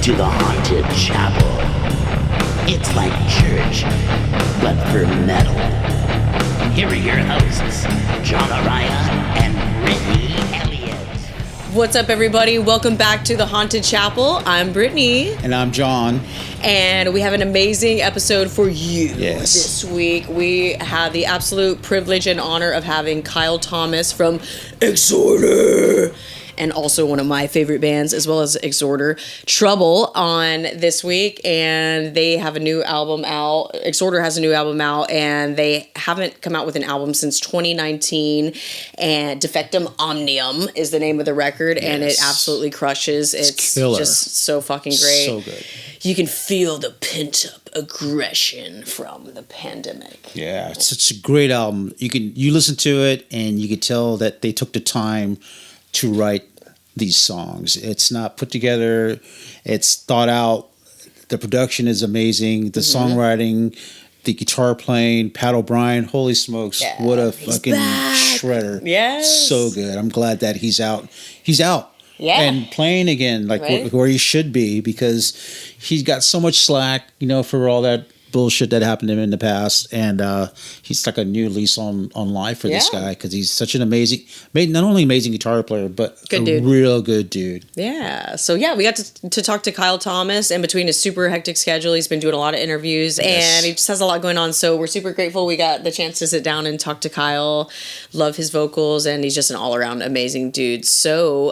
to the Haunted Chapel. It's like church, but for metal. Here are your hosts, John Araya and Brittany Elliott. What's up, everybody? Welcome back to the Haunted Chapel. I'm Brittany. And I'm John. And we have an amazing episode for you this week. We had the absolute privilege and honor of having Kyle Thomas from Exhorder, and also one of my favorite bands, as well as Exhorder, Trouble, on this week. And they have a new album out. Exhorder has a new album out, and they haven't come out with an album since 2019. And Defectum Omnium is the name of the record, and it absolutely crushes. It's killer. Just so fucking great. So good. You can feel the pent-up aggression from the pandemic. Yeah, it's such a great album. You listen to it, and you can tell that they took the time to write these songs. It's not put together. It's thought out. The production is amazing. The songwriting, the guitar playing, Pat O'Brien, holy smokes, what a fucking shredder. Yes. So good. I'm glad that he's out. He's out. Yeah. And playing again, like where he should be, because he's got so much slack, for all that bullshit that happened to him in the past, and he's like a new lease on life for this guy, because he's such an not only amazing guitar player, but real good dude. Yeah. So we got to talk to Kyle Thomas, and between his super hectic schedule, he's been doing a lot of interviews, and he just has a lot going on. So we're super grateful we got the chance to sit down and talk to Kyle. Love his vocals, and he's just an all around amazing dude. So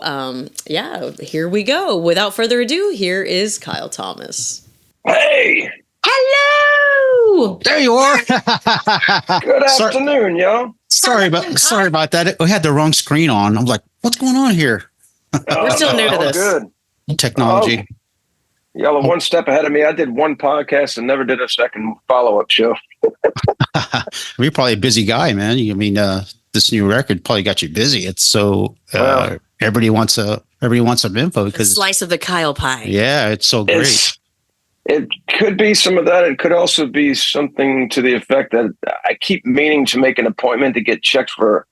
here we go. Without further ado, here is Kyle Thomas. Hey. Hello. There you are. Good afternoon, y'all. Sorry about that. We had the wrong screen on. I'm like, what's going on here? We're still new to this. Good. Technology. Y'all are one step ahead of me. I did one podcast and never did a second follow-up show. You're probably a busy guy, man. This new record probably got you busy. It's so everybody wants some info, because a slice of the Kyle pie. Yeah, it's so great. It could be some of that. It could also be something to the effect that I keep meaning to make an appointment to get checked for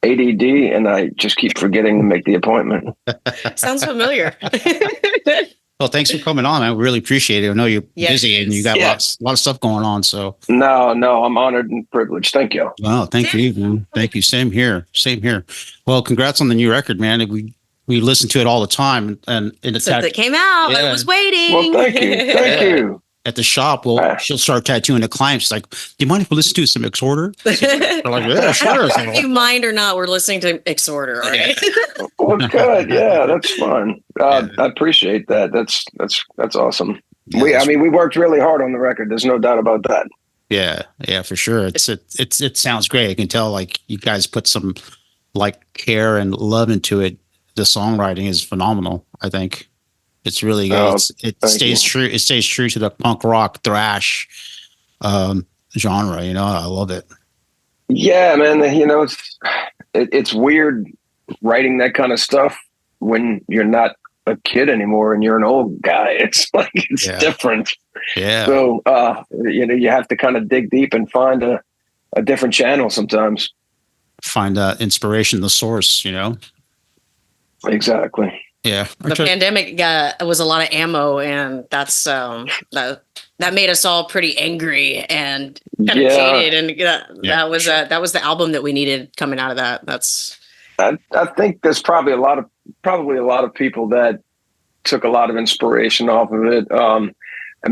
ADD, and I just keep forgetting to make the appointment. Sounds familiar. Well, thanks for coming on. I really appreciate it. I know you're busy and you got a lot of stuff going on. So No, I'm honored and privileged. Thank you. Wow, thank you, man. Thank you. Same here. Well, congrats on the new record, man. We listen to it all the time, and since it came out, I was waiting. Well, thank you. At the shop, she'll start tattooing the clients. She's like, "Do you mind if we listen to some Exhorder?" They're like, "Yeah, sure." If you mind or not, we're listening to Exhorder. Right? Well, good. Yeah, that's fun. I appreciate that. That's awesome. Yeah, we worked really hard on the record. There's no doubt about that. Yeah, for sure. It sounds great. I can tell you guys put some care and love into it. The songwriting is phenomenal. I think it's really good. It stays true. It stays true to the punk rock thrash genre. I love it. Yeah, man. It's weird writing that kind of stuff when you're not a kid anymore and you're an old guy. It's different. Yeah. So you have to kind of dig deep and find a different channel sometimes. Find inspiration, the source. Exactly. Yeah. The pandemic was a lot of ammo, and that's that made us all pretty angry and kind of jaded, and that was the album that we needed coming out of that. I think there's probably a lot of people that took a lot of inspiration off of it. And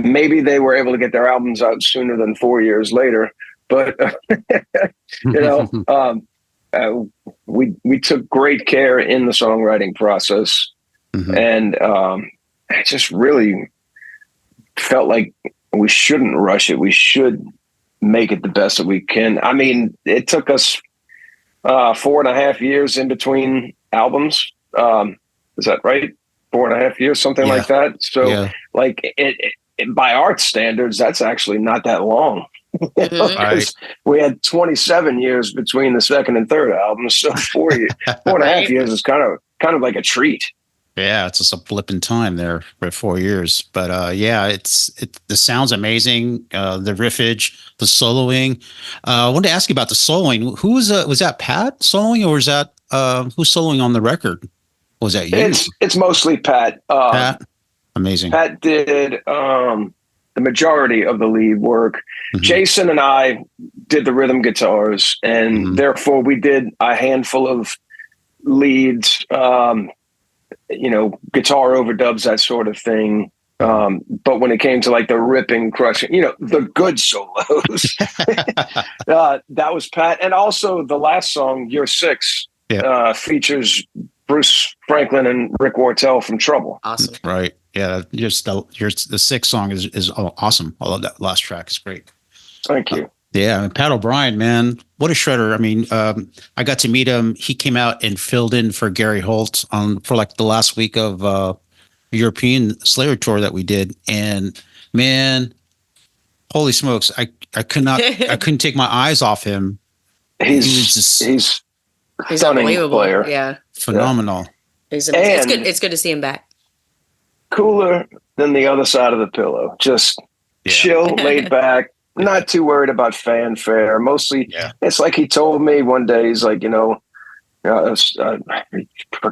maybe they were able to get their albums out sooner than 4 years later, but we took great care in the songwriting process, and I just really felt like we shouldn't rush it. We should make it the best that we can. It took us 4.5 years in between albums. Is that right? 4.5 years, something like that. So, it by art standards, that's actually not that long. Because we had 27 years between the second and third albums, so 4.5 years is kind of like a treat. Yeah, it's just a blip in time there for 4 years. But the sound's amazing. The riffage, the soloing. I wanted to ask you about the soloing. Who was that Pat soloing, or was that who's soloing on the record? Was that you? It's mostly Pat. Pat? Amazing. Pat did the majority of the lead work. Mm-hmm. Jason and I did the rhythm guitars, and therefore we did a handful of leads, guitar overdubs, that sort of thing. But when it came to like the ripping, crushing, the good solos, that was Pat. And also the last song, You're Six, features Bruce Franklin and Rick Wartell from Trouble. Awesome. Right. Yeah. The Six song is awesome. I love that last track. It's great. Thank you. Yeah, Pat O'Brien, man, what a shredder. I mean, I got to meet him. He came out and filled in for Gary Holt for like the last week of European Slayer tour that we did. And man, holy smokes, I couldn't take my eyes off him. He's unbelievable player. Yeah. Phenomenal. It's good to see him back. Cooler than the other side of the pillow. Just chill, laid back. Not too worried about fanfare. Mostly, it's like he told me one day, he's like, I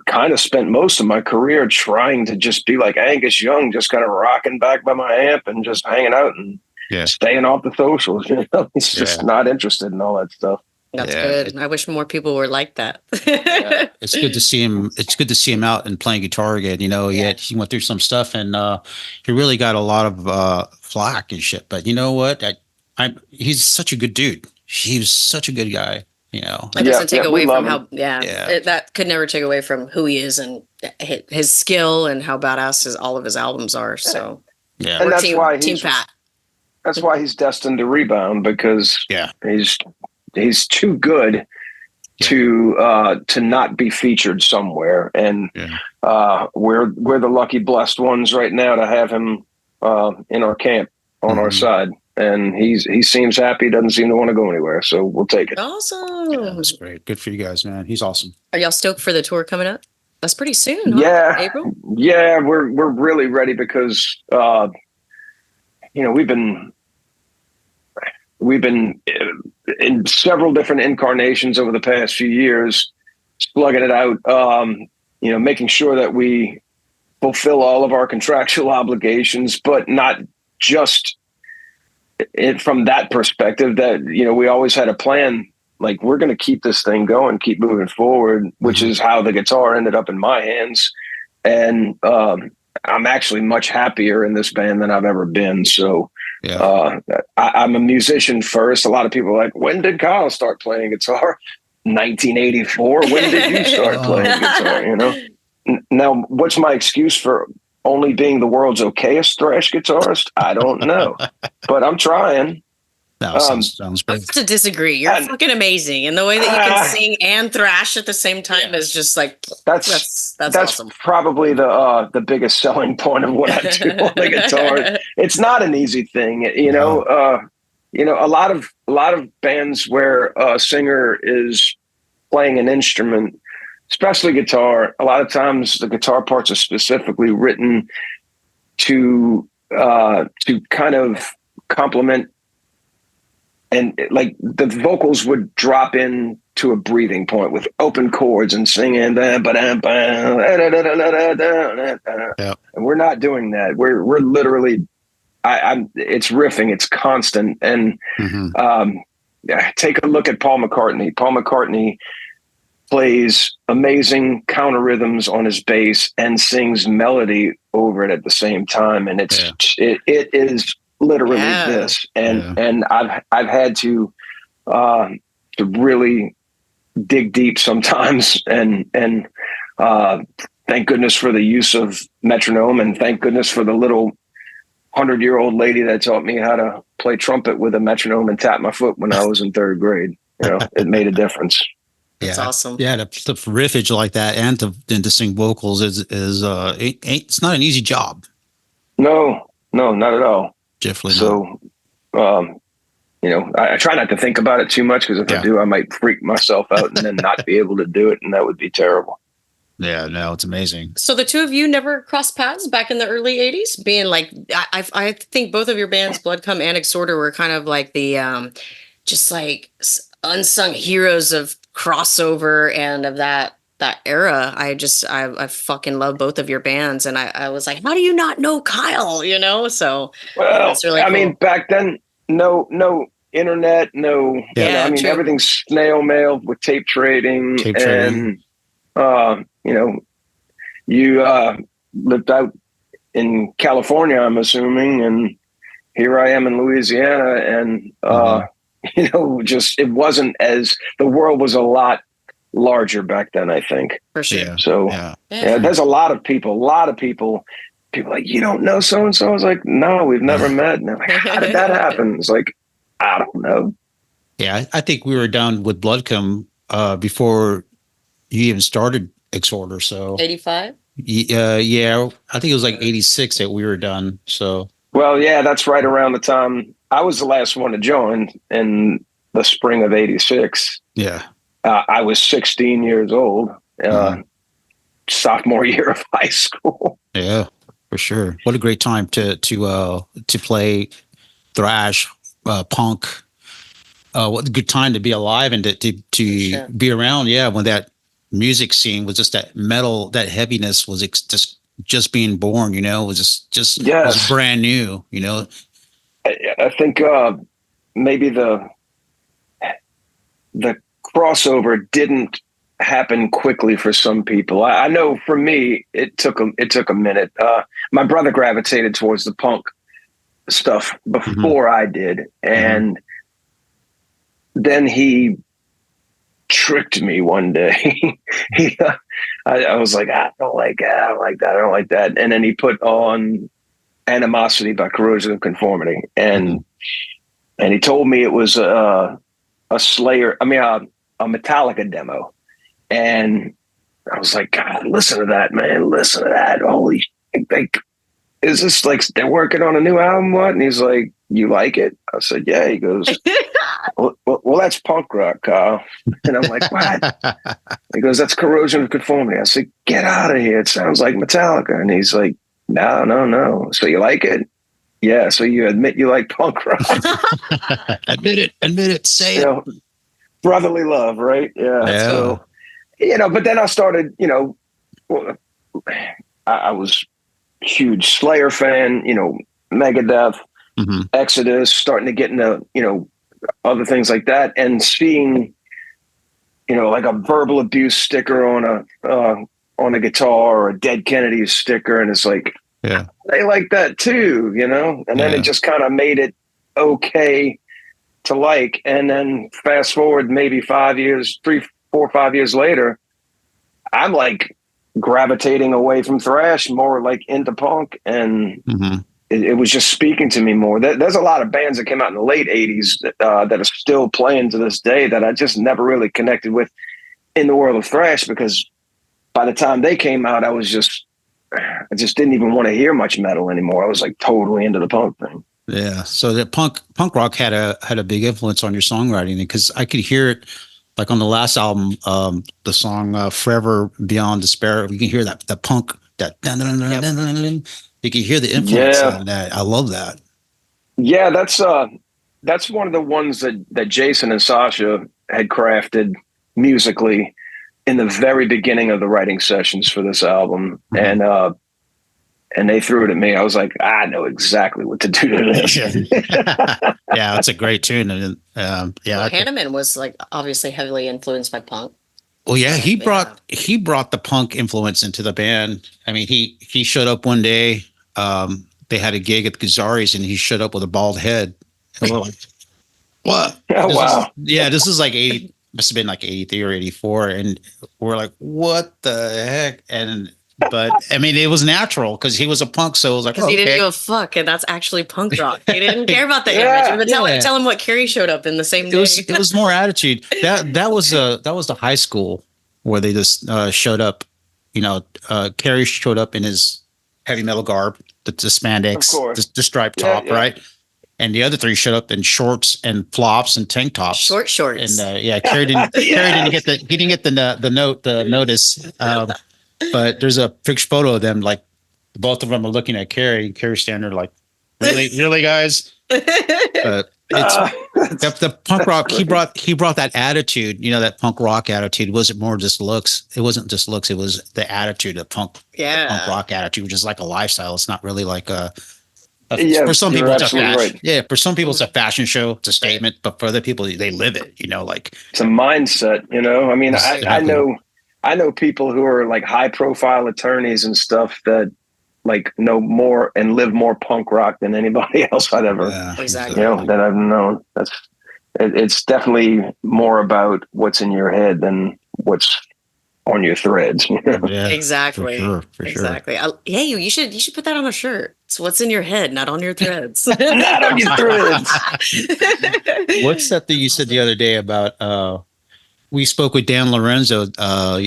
kind of spent most of my career trying to just be like Angus Young, just kind of rocking back by my amp and just hanging out and staying off the socials. He's just not interested in all that stuff. That's good. I wish more people were like that. It's good to see him. It's good to see him out and playing guitar again. He went through some stuff and he really got a lot of flack and shit. But you know what? He's such a good dude. He was such a good guy. It doesn't take away from how. That could never take away from who he is and his skill and how badass all of his albums are. So and that's why Team Pat. That's why he's destined to rebound, because he's too good to not be featured somewhere. And we're the lucky blessed ones right now to have him in our camp on our side. And he seems happy, doesn't seem to want to go anywhere. So we'll take it. Awesome. Yeah, that's great. Good for you guys, man. He's awesome. Are y'all stoked for the tour coming up? That's pretty soon, huh? Yeah. April? Yeah, we're really ready because we've been in several different incarnations over the past few years, slugging it out, making sure that we fulfill all of our contractual obligations, but not just from that perspective that, we always had a plan, like we're going to keep this thing going, keep moving forward, which is how the guitar ended up in my hands. And I'm actually much happier in this band than I've ever been. So I'm a musician first. A lot of people are like, when did Kyle start playing guitar? 1984. When did you start playing guitar? Now, what's my excuse for only being the world's okayest thrash guitarist? I don't know, but I'm trying. No, sounds great. I have to disagree. You're fucking amazing, and the way that you can sing and thrash at the same time is just like that's awesome. Probably the biggest selling point of what I do on the guitar. It's not an easy thing, a lot of bands where a singer is playing an instrument, especially guitar, a lot of times the guitar parts are specifically written to kind of complement, and like the vocals would drop in to a breathing point with open chords and singing, and we're not doing that. We're literally, it's riffing, it's constant, and take a look at Paul McCartney. Paul McCartney plays amazing counter rhythms on his bass and sings melody over it at the same time, and it is literally this. And I've had to really dig deep sometimes, and thank goodness for the use of metronome, and thank goodness for the little 100-year-old lady that taught me how to play trumpet with a metronome and tap my foot when I was in third grade. It made a difference. That's awesome. Yeah, to riffage like that and to sing vocals is it's not an easy job. No, not at all. Definitely. So, I try not to think about it too much, because if I do, I might freak myself out and then not be able to do it, and that would be terrible. Yeah, no, it's amazing. So the two of you never crossed paths back in the early 80s? Being like, I think both of your bands, Bloodcom and Exhorder, were kind of like the just like unsung heroes of crossover and of that that era. I fucking love both of your bands, and I was like, how do you not know Kyle? You know, so Well, that's really I cool. mean, back then, no internet, no, Yeah, true. everything's snail mail with tape trading, and you lived out in California, I'm assuming, and here I am in Louisiana, and just it wasn't as the world was a lot larger back then, I think. For sure. Yeah. So there's a lot of people like, you don't know so and so. I was like, no, we've never met. And they're like, how did that happen? It's like, I don't know. Yeah, I think we were down with Bloodcomb before you even started Exhorder. So 85. Yeah, I think it was like 86 that we were done. So well, yeah, that's right around the time I was the last one to join in the spring of 86. Yeah. I was 16 years old, sophomore year of high school. Yeah, for sure. What a great time to play thrash, punk. What a good time to be alive and to sure. be around. Yeah, when that music scene was just that metal, that heaviness was just being born. You know, it was just was brand new. You know, I think maybe the crossover didn't happen quickly for some people. I know for me, it took a minute. My brother gravitated towards the punk stuff before I did, and then he tricked me one day. I was like, I don't like that. And then he put on Animosity by Corrosion of Conformity, and he told me it was a Metallica demo. And I was like, God, listen to that, man. Listen to that. Holy shit. Like, is this like they're working on a new album? What? And he's like, you like it? I said, yeah. He goes, well, that's punk rock, Kyle. And I'm like, what? He goes, that's Corrosion of Conformity. I said, get out of here. It sounds like Metallica. And he's like, no. So you like it? Yeah. So you admit you like punk rock? Admit it. Say it. Brotherly love, right? Yeah. So, but then I started, I was a huge Slayer fan, Megadeth, Exodus, starting to get into, other things like that, and seeing, like a Verbal Abuse sticker on a guitar, or a Dead Kennedys sticker, and it's like, they like that too, and then it just kind of made it okay to like. And then fast forward maybe 3, 4, 5 years later, I'm like gravitating away from thrash, more like into punk, and it was just speaking to me more. There's a lot of bands that came out in the late 80s that are still playing to this day that I just never really connected with in the world of thrash, because by the time they came out, I just didn't even want to hear much metal anymore. I was like totally into the punk thing. Yeah. So that punk rock had a big influence on your songwriting, because I could hear it like on the last album, the song Forever Beyond Despair. You can hear that punk, that dun, dun, dun, dun, dun, dun. You can hear the influence on that. I love that. Yeah, that's one of the ones that Jason and Sasha had crafted musically in the very beginning of the writing sessions for this album. And they threw it at me. I was like, I know exactly what to do to this. Yeah, that's a great tune. And Hanneman was like obviously heavily influenced by punk. Well, yeah, he brought the punk influence into the band. I mean, he showed up one day. They had a gig at the Guitarist, and he showed up with a bald head. And we're like, what? Oh, wow. This is like 80. Must have been like 83 or 84, and we're like, what the heck? But I mean, it was natural because he was a punk, so it was like, he didn't give a fuck, and that's actually punk rock. He didn't care about the image. But tell him what Carrie showed up in the same day. It was more attitude. That was the high school where they just showed up. Carrie showed up in his heavy metal garb, the spandex, the striped top, right? And the other three showed up in shorts and flops and tank tops, short shorts. And Carrie didn't get the notice. But there's a picture photo of them, like both of them are looking at Carrie. Carrie standing there like, really, guys. it's the punk rock. He brought that attitude. You know, that punk rock attitude. Wasn't more just looks. It wasn't just looks. It was the attitude, the punk rock attitude, which is like a lifestyle. It's not really like for some people, it's a fashion. Right. Yeah, for some people, it's a fashion show. It's a statement, but for other people, they live it. You know, like it's a mindset. You know, I mean, exactly. I know people who are like high profile attorneys and stuff that like know more and live more punk rock than anybody else I've ever, exactly. You know, that I've known. It's definitely more about what's in your head than what's on your threads. Yeah, exactly. For exactly. Sure. Hey, you should put that on a shirt. It's what's in your head, not on your threads. Not on your threads. What's that thing you said the other day about? We spoke with Dan Lorenzo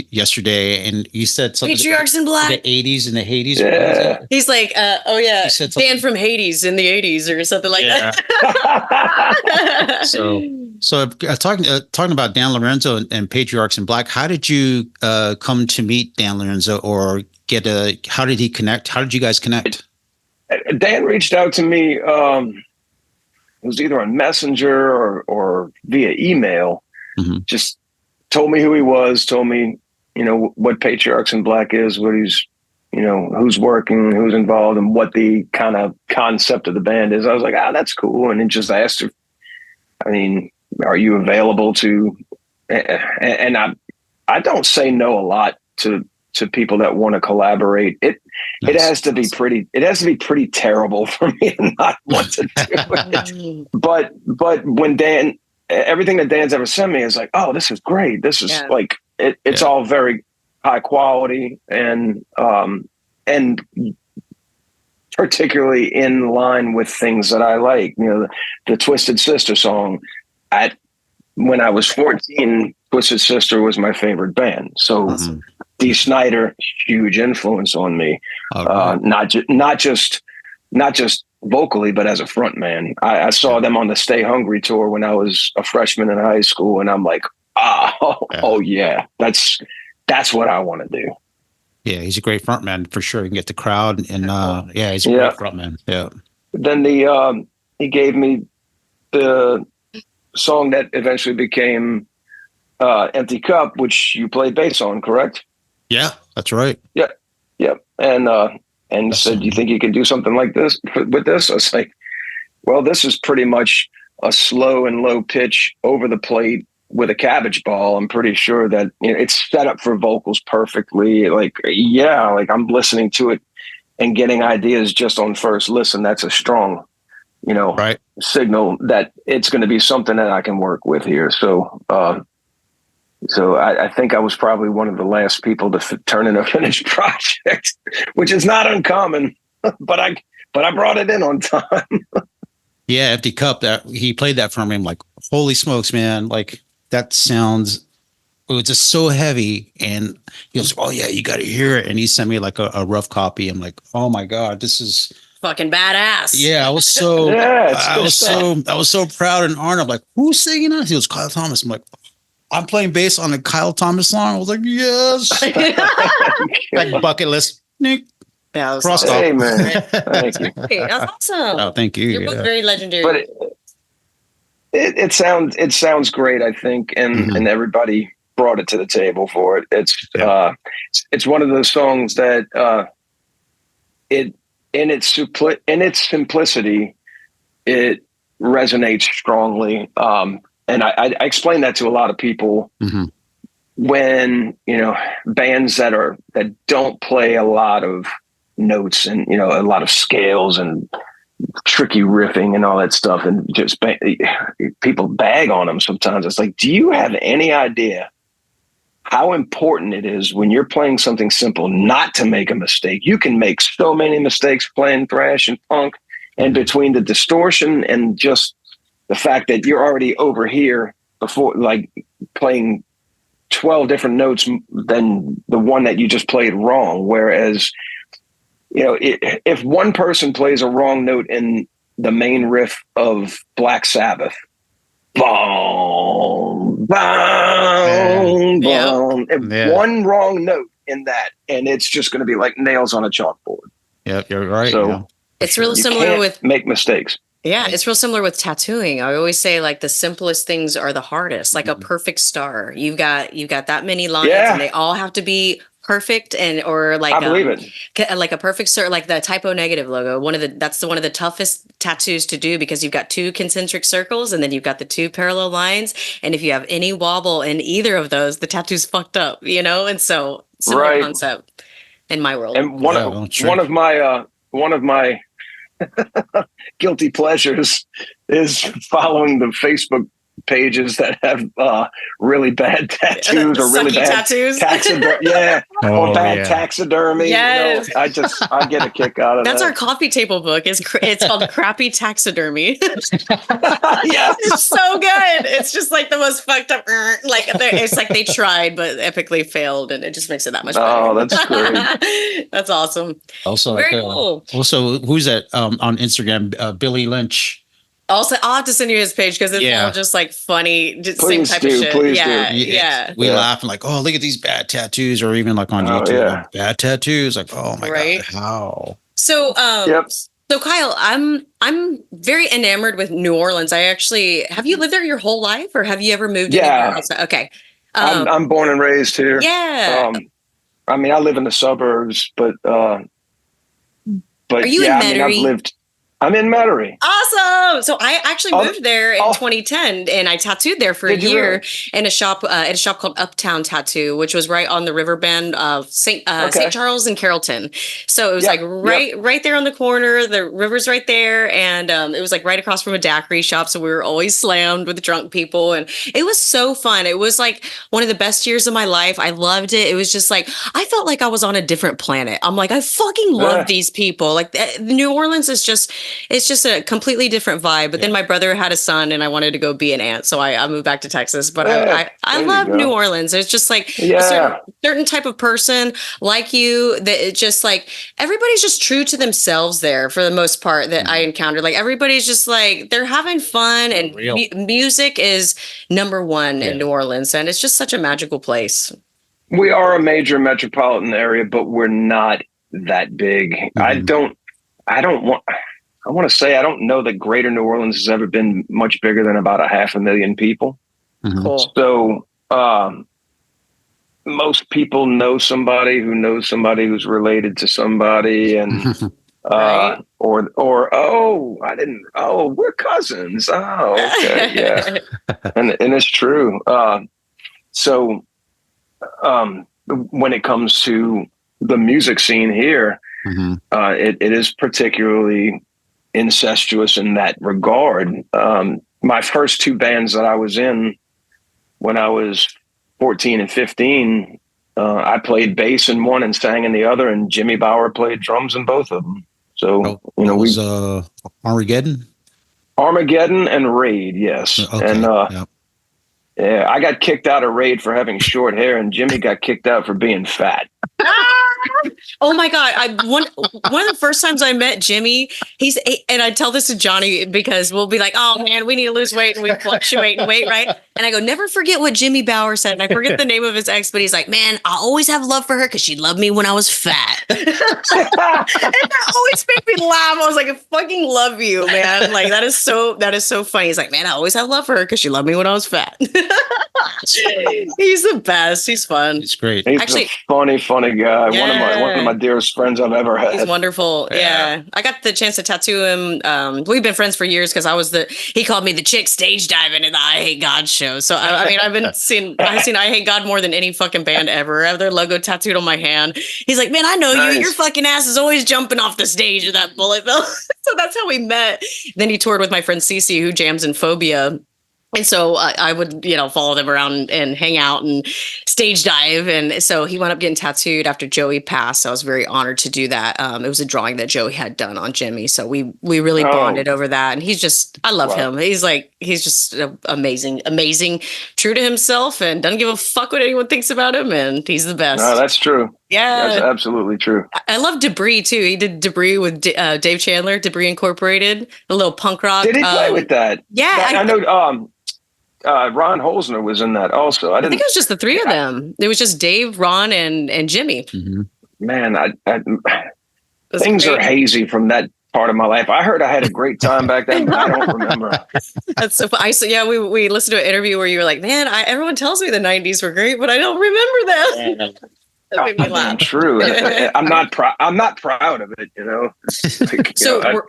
yesterday, and you said something. Patriarchs in Black. The 80s and the Hades. Yeah. He's like, he said Dan from Hades in the 80s or something like that. So talking about Dan Lorenzo and Patriarchs in Black, how did you come to meet Dan Lorenzo, or how did he connect? How did you guys connect? Dan reached out to me. It was either on Messenger or via email. Mm-hmm. Just told me who he was, told me, you know, what Patriarchs in Black is, what he's, you know, who's working, who's involved, and what the kind of concept of the band is. I was like, that's cool. And then just asked her, I mean, are you available to, and I don't say no a lot to people that want to collaborate. It has to be pretty terrible for me to not want to do it. But when Dan, everything that Dan's ever sent me is like, oh, this is great. This is like, it's all very high quality and particularly in line with things that I like. You know, the Twisted Sister song. When I was 14, Twisted Sister was my favorite band. So Dee Snider, huge influence on me. Not just vocally, but as a frontman. I saw them on the Stay Hungry tour when I was a freshman in high school, and I'm like, yeah, that's what I want to do. Yeah, he's a great frontman for sure. He can get the crowd, and he's a great frontman. Yeah. Then he gave me the song that eventually became Empty Cup, which you played bass on, correct? Yeah, that's right. Yeah, and said, do you think you can do something like this with this? I was like, well, this is pretty much a slow and low pitch over the plate with a cabbage ball. I'm pretty sure that, you know, it's set up for vocals perfectly. Like I'm listening to it and getting ideas just on first listen. That's a strong, you know, signal that it's going to be something that I can work with here. So I think I was probably one of the last people to turn in a finished project, which is not uncommon, but I brought it in on time. Yeah, Empty Cup, that he played that for me. I'm like, holy smokes, man. Like, that sounds, it was just so heavy. And he goes, oh yeah, you got to hear it. And he sent me like a rough copy. I'm like, oh my God, this is fucking badass. Yeah, I was so, I was so proud and honored. I'm like, who's singing that? He goes, Kyle Thomas. I'm like, I'm playing bass on a Kyle Thomas song. I was like, yes. Like bucket list. Nick. Yeah, crossed off. Hey, man. Thank you. Hey, that's awesome. Oh, thank you. You're both very legendary. But it sounds great, I think, and everybody brought it to the table for it. It's one of those songs that in its simplicity, it resonates strongly. And I explain that to a lot of people when, you know, bands that don't play a lot of notes and, you know, a lot of scales and tricky riffing and all that stuff, and just people bag on them sometimes. It's like, do you have any idea how important it is when you're playing something simple not to make a mistake? You can make so many mistakes playing thrash and punk, and between the distortion and just the fact that you're already over here before, like playing 12 different notes than the one that you just played wrong. Whereas, you know, if one person plays a wrong note in the main riff of Black Sabbath, boom, boom, boom, one wrong note in that, and it's just going to be like nails on a chalkboard. Yeah, you're right. So yeah. It's really similar with make mistakes. Yeah, it's real similar with tattooing. I always say like the simplest things are the hardest. Like a perfect star. You've got that many lines and they all have to be perfect and or like I believe it. like a perfect star, like the typo negative logo. One of the toughest tattoos to do because you've got two concentric circles and then you've got the two parallel lines. And if you have any wobble in either of those, the tattoo's fucked up, you know? And so similar Right. concept in my world. And one of my guilty pleasures is following the Facebook pages that have really bad tattoos or really bad tattoos. taxidermy, or bad taxidermy. Yes. You know, I get a kick out of That's that. our coffee table book. It's called Crappy Taxidermy. Yes. It's so good. It's just like the most fucked up. Like it's like they tried but epically failed, and it just makes it that much better. Oh, that's great. That's awesome. Also, Very cool. Also, who's that on Instagram? Billy Lynch. Also, I'll have to send you his page because it's all just like funny, just same type of shit. Please yeah. We laugh and like, oh, look at these bad tattoos, or even like on YouTube, like, bad tattoos. Like, oh my god, how? So, So Kyle, I'm very enamored with New Orleans. Have you lived there your whole life, or have you ever moved anywhere else? Okay. I'm born and raised here. Yeah. I mean, I live in the suburbs, but are you in Metairie? I'm in Metairie. Awesome. So I actually moved there in 2010, and I tattooed there for a year in a shop called Uptown Tattoo, which was right on the river bend of St. Charles and Carrollton. So it was like right there on the corner. The river's right there, and it was like right across from a daiquiri shop. So we were always slammed with drunk people, and it was so fun. It was like one of the best years of my life. I loved it. It was just like I felt like I was on a different planet. I'm like, I fucking love these people. Like New Orleans is just. It's just a completely different vibe. But then my brother had a son and I wanted to go be an aunt. So I moved back to Texas. But I love New Orleans. It's just like a certain type of person like you that it's just like everybody's just true to themselves there for the most part that I encountered. Like everybody's just like they're having fun and music is number one in New Orleans. And it's just such a magical place. We are a major metropolitan area, but we're not that big. Mm-hmm. I want to say I don't know that Greater New Orleans has ever been much bigger than about 500,000 people. Mm-hmm. Cool. So most people know somebody who knows somebody who's related to somebody, and we're cousins. Oh, okay, yeah, and it's true. So when it comes to the music scene here, it is particularly incestuous in that regard. My first two bands that I was in when I was 14 and 15, I played bass in one and sang in the other, and Jimmy Bauer played drums in both of them. So was Armageddon and Raid, yes. And I got kicked out of Raid for having short hair, and Jimmy got kicked out for being fat. Oh my God. One of the first times I met Jimmy, and I tell this to Johnny because we'll be like, oh man, we need to lose weight and we fluctuate in weight, right? And I go, never forget what Jimmy Bauer said. And I forget the name of his ex, but he's like, man, I always have love for her because she loved me when I was fat. And that always made me laugh. I was like, I fucking love you, man. Like that is so funny. He's like, man, I always have love for her because she loved me when I was fat. He's the best. He's fun. It's great. He's actually a funny guy. Yeah. One of my dearest friends I've ever had. He's wonderful. Yeah. I got the chance to tattoo him. We've been friends for years because he called me the chick stage diving in the I Hate God show. So I mean, I've seen I Hate God more than any fucking band ever. I have their logo tattooed on my hand. He's like, man, I know you. Your fucking ass is always jumping off the stage of that bullet bill. So that's how we met. Then he toured with my friend Cece, who jams in Phobia. And so I would, follow them around and hang out and stage dive. And so he wound up getting tattooed after Joey passed. So I was very honored to do that. It was a drawing that Joey had done on Jimmy. So we really bonded over that. And I love him. He's just amazing, true to himself and doesn't give a fuck what anyone thinks about him. And he's the best. No, that's true. Yeah. That's absolutely true. I love Debris too. He did Debris with Dave Chandler, Debris Incorporated, a little punk rock. Did he play with that? Yeah. I know. Ron Holzner was in that also. I think it was just the three of them. It was just Dave, Ron, and Jimmy. Mm-hmm. Man, things are hazy from that part of my life. I heard I had a great time back then, but I don't remember. That's so fun. We listened to an interview where you were like, man, everyone tells me the 90s were great, but I don't remember them. That made me laugh. True. I'm not proud of it, you know. Like, so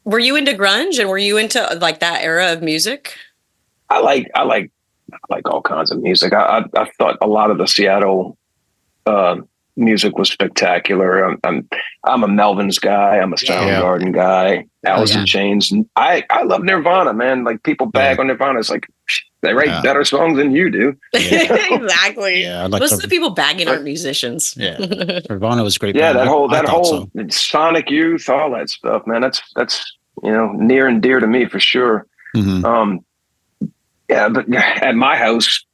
were you into grunge, and were you into like that era of music? I like all kinds of music. I thought a lot of the Seattle music was spectacular. I'm a Melvins guy. I'm a Soundgarden guy. Alice in Chains. I love Nirvana, man. Like, people bag on Nirvana. It's like, they write better songs than you do. Exactly. Yeah, most of the people bagging aren't musicians. Yeah, Nirvana was great. Yeah, band. that whole Sonic Youth, all that stuff, man. That's near and dear to me for sure. Mm-hmm. Yeah, but at my house,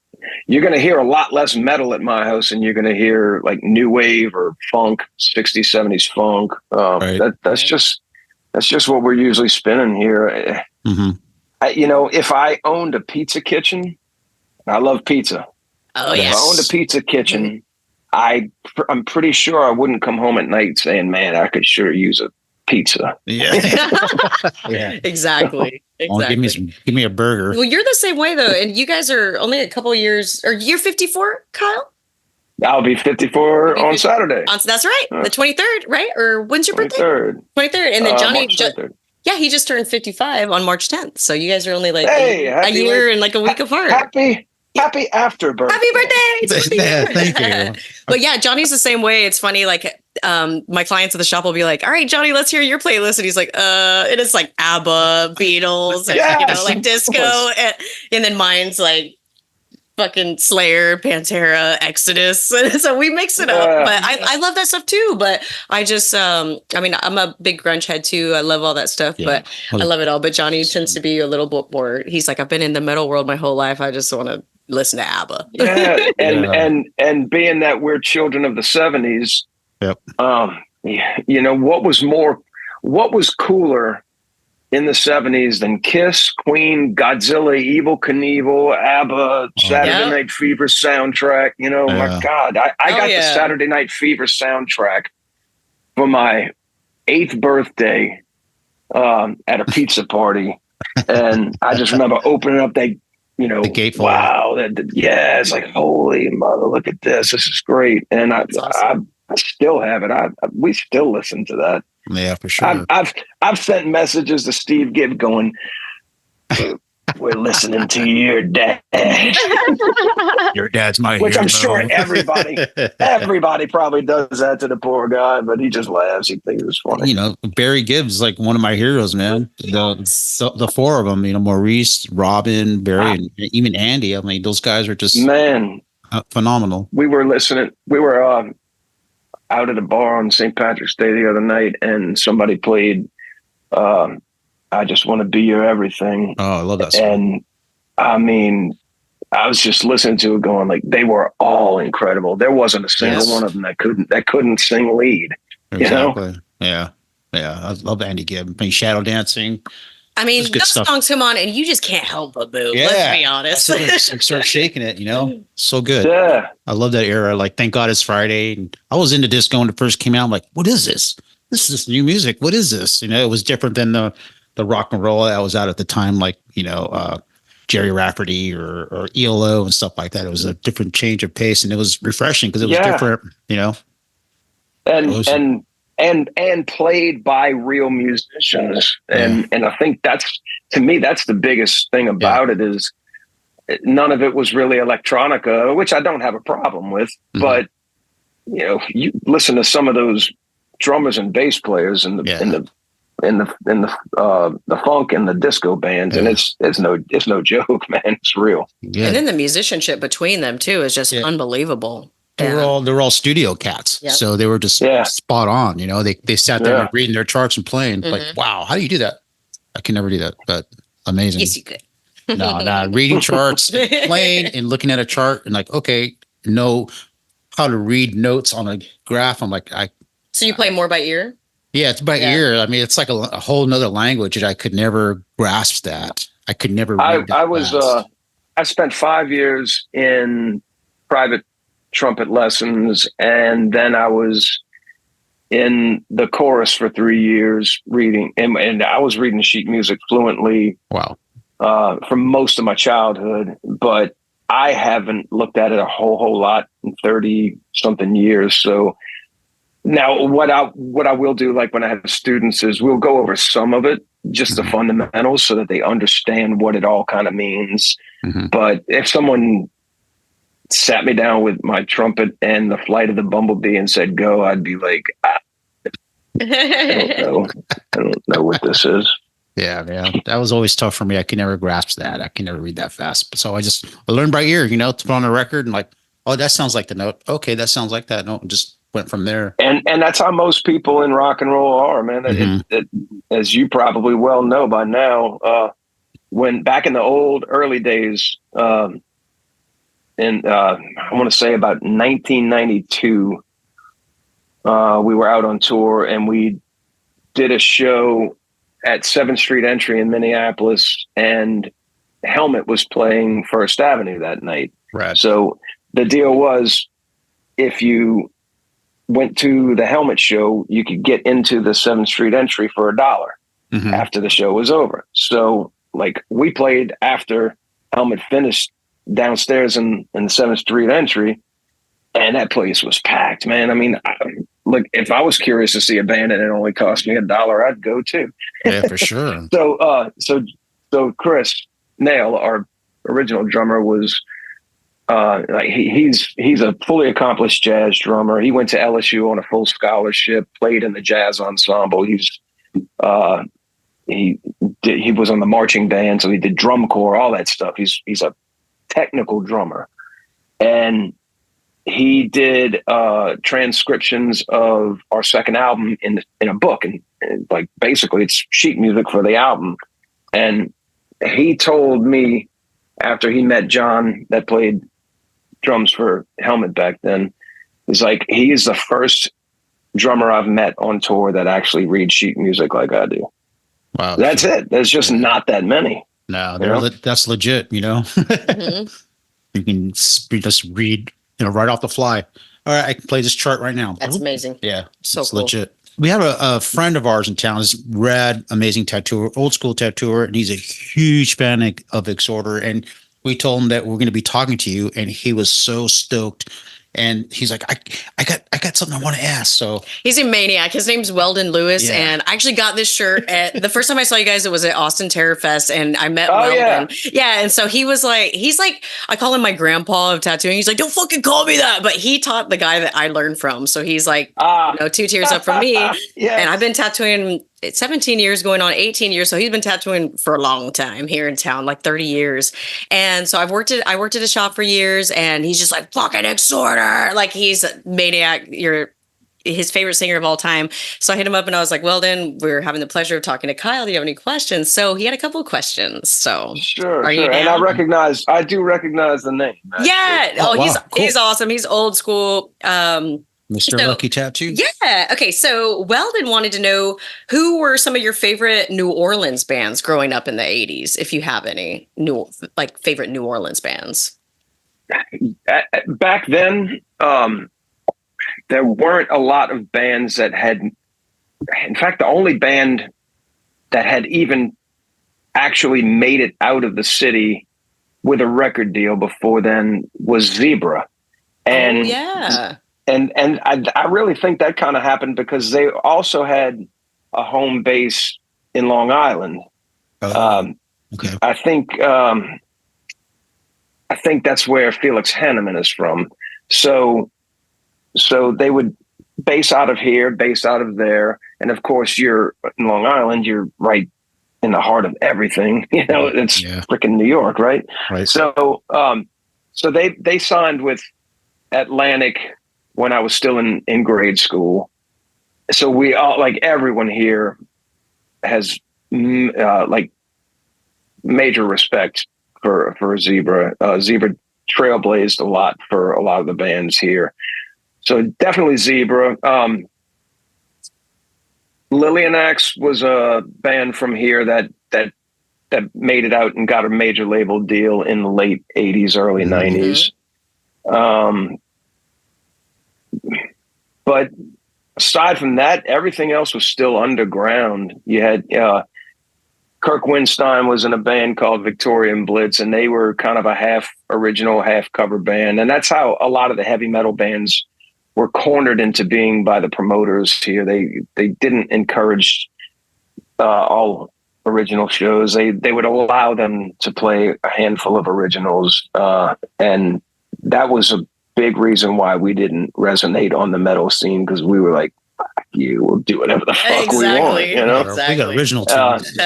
you're going to hear a lot less metal at my house than you're going to hear like new wave or funk, 60s, 70s funk. That's just what we're usually spinning here. Mm-hmm. If I owned a pizza kitchen, I love pizza. Oh, yes. If I owned a pizza kitchen, I'm pretty sure I wouldn't come home at night saying, man, I could sure use a pizza. Yeah. Yeah. Exactly. Oh, give me a burger. Well, you're the same way though, and you guys are only a couple of years. Or you're 54, Kyle? I'll be 54 on Saturday. That's right, the 23rd, right? Or when's your birthday? 23rd, and then Johnny. He just turned 55 on March 10th. So you guys are only like a year and like a week apart. Happy after birthday. Happy birthday. Yeah, thank you. But yeah, Johnny's the same way. It's funny. Like, my clients at the shop will be like, all right, Johnny, let's hear your playlist. And he's like, and it's like ABBA, Beatles, and, like disco. And then mine's like fucking Slayer, Pantera, Exodus. So we mix it up, but I love that stuff too. But I just, I'm a big grunge head too. I love all that stuff, but I love it all. But Johnny tends to be a little bit more, he's like, I've been in the metal world my whole life. I just want to listen to ABBA. Yeah. And being that we're children of the 70s, what was cooler in the 70s than Kiss, Queen, Godzilla, Evel Knievel, ABBA, Saturday Night Fever soundtrack? My God, I got the Saturday Night Fever soundtrack for my 8th birthday at a pizza party. And I just remember opening up that, the gatefold. Wow. It's like, holy mother, look at this. This is great. And I still have it. We still listen to that. Yeah, for sure. I've sent messages to Steve Gibb going, we're listening to your dad. Your dad's my Which hero. I'm sure everybody probably does that to the poor guy, but he just laughs. He thinks it's funny. Barry Gibb's like one of my heroes, man. The four of them, Maurice, Robin, Barry, and even Andy. I mean, those guys are just phenomenal. We were out at a bar on St. Patrick's Day the other night, and somebody played I Just Want to Be Your Everything. Oh, I love that song. And I mean, I was just listening to it going like, they were all incredible. There wasn't a single one of them that couldn't sing lead. Exactly. Yeah. I love Andy Gibb. I mean, Shadow Dancing. I mean, those songs come on and you just can't help but move. Yeah. Let's be honest. Start shaking it, So good. Yeah. I love that era. Like, Thank God It's Friday. And I was into disco when it first came out. I'm like, what is this? This is new music. What is this? It was different than the rock and roll that was out at the time, like, Jerry Rafferty or ELO and stuff like that. It was a different change of pace, and it was refreshing because it was different, And played by real musicians. And I think that's the biggest thing about it is none of it was really electronica, which I don't have a problem with. Mm-hmm. But, you listen to some of those drummers and bass players in the funk and the disco bands, and it's no joke, man. It's real. Yeah. And then the musicianship between them too is just unbelievable. They were all studio cats, so they were just spot on. They sat there reading their charts and playing. Like, wow, how do you do that? I can never do that, but amazing. Yes, you could. No, reading charts, playing, and looking at a chart, and like, okay, know how to read notes on a graph. I'm like, So you play more by ear? Yeah, it's by ear. I mean, it's like a whole nother language, and I could never grasp that. I could never read that. I spent 5 years in private trumpet lessons, and then I was in the chorus for 3 years reading, and I was reading sheet music fluently. Wow. For most of my childhood, but I haven't looked at it a whole lot in 30 something years. So now what I will do, like when I have students, is we'll go over some of it, just the fundamentals, so that they understand what it all kind of means. But if someone sat me down with my trumpet and the Flight of the Bumblebee and said, go, I'd be like, I don't know. I don't know what this is. Yeah, that was always tough for me. I could never grasp that. I can never read that fast. So I learned by ear, to put on a record and like, oh, that sounds like the note. Okay, that sounds like that note. And just went from there. And that's how most people in rock and roll are, man. As you probably well know by now, when back in the early days, I want to say about 1992, we were out on tour and we did a show at 7th Street Entry in Minneapolis, and Helmet was playing First Avenue that night. Right. So the deal was, if you went to the Helmet show, you could get into the 7th Street Entry for $1 after the show was over. So like we played after Helmet finished downstairs in the 7th Street Entry, and that place was packed, man. I mean, look, if I was curious to see a band and it only cost me $1, I'd go too. Yeah, for sure. So Chris Nail, our original drummer, was he's a fully accomplished jazz drummer. He went to LSU on a full scholarship, played in the jazz ensemble. He was on the marching band, so he did drum corps, all that stuff. He's a technical drummer, and he did transcriptions of our second album in a book, and like basically it's sheet music for the album. And he told me after he met John that played drums for Helmet back then, he's like, he is the first drummer I've met on tour that actually reads sheet music like I do. Wow, that's it. There's just not that many. No, that's legit. You can just read, right off the fly. All right, I can play this chart right now. That's amazing. Yeah, so it's cool. legit. We have a friend of ours in town, is rad, amazing tattooer, old school tattooer, and he's a huge fan of Exhorder. And we told him that we're going to be talking to you, and he was so stoked. And he's like, I got something I want to ask. So he's a maniac. His name's Weldon Lewis, and I actually got this shirt the first time I saw you guys. It was at Austin Terror Fest, and I met Weldon. Yeah, and so he's like, I call him my grandpa of tattooing. He's like, don't fucking call me that, but he taught the guy that I learned from. So he's like, 2 tiers up from me. Yes. And I've been tattooing 17 years, going on 18 years. So he's been tattooing for a long time here in town, like 30 years. And so I worked at a shop for years, and he's just like, fucking Exhorder. Like, he's a maniac. You're his favorite singer of all time. So I hit him up and I was like, Weldon, we're having the pleasure of talking to Kyle. Do you have any questions? So he had a couple of questions. So sure. And I do recognize the name. Actually. Yeah. Oh, wow. He's awesome. He's old school. Mr. Lucky Tattoo. Yeah. Okay. So Weldon wanted to know, who were some of your favorite New Orleans bands growing up in the 80s, if you have any favorite New Orleans bands? Back then, there weren't a lot of bands that had, in fact, the only band that had even actually made it out of the city with a record deal before then was Zebra. And And I really think that kind of happened because they also had a home base in Long Island. Okay. I think that's where Felix Hanneman is from. So they would base out of here, base out of there, and of course you're in Long Island. You're right in the heart of everything. It's freaking New York, right? Right. So they signed with Atlantic when I was still in grade school. So we all, like everyone here has major respect for Zebra. Zebra trailblazed a lot for a lot of the bands here. So definitely Zebra. Lillian Axe was a band from here that made it out and got a major label deal in the late 80s, early 90s. But aside from that, everything else was still underground. You had Kirk Winstein was in a band called Victorian Blitz, and they were kind of a half original, half cover band. And that's how a lot of the heavy metal bands were cornered into being by the promoters here. They didn't encourage all original shows. They would allow them to play a handful of originals, and that was a big reason why we didn't resonate on the metal scene, because we were like, "Fuck you, we'll do whatever the fuck we want," you know. We got original tunes.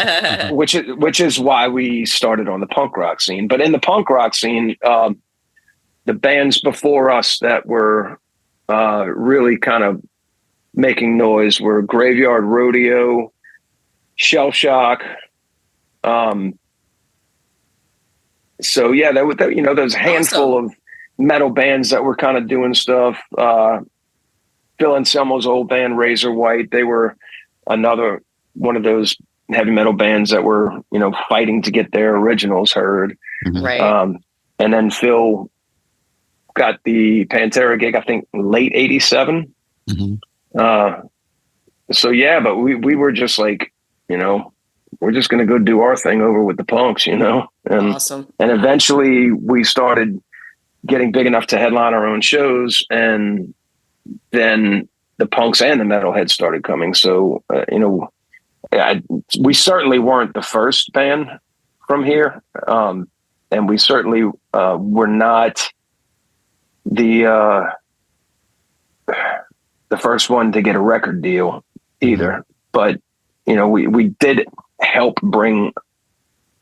Which is why we started on the punk rock scene. But in the punk rock scene, the bands before us that were really kind of making noise were Graveyard Rodeo, Shell Shock. So yeah, there was a handful of metal bands that were kind of doing stuff. Phil Anselmo's old band, Razor White, they were another one of those heavy metal bands that were, fighting to get their originals heard. Right. And then Phil got the Pantera gig, I think late 87. So yeah, but we were just like, we're just going to go do our thing over with the punks, and awesome. And eventually we started getting big enough to headline our own shows, and then the punks and the metalheads started coming. So, we certainly weren't the first band from here. And we certainly were not the first one to get a record deal either. But, we did help bring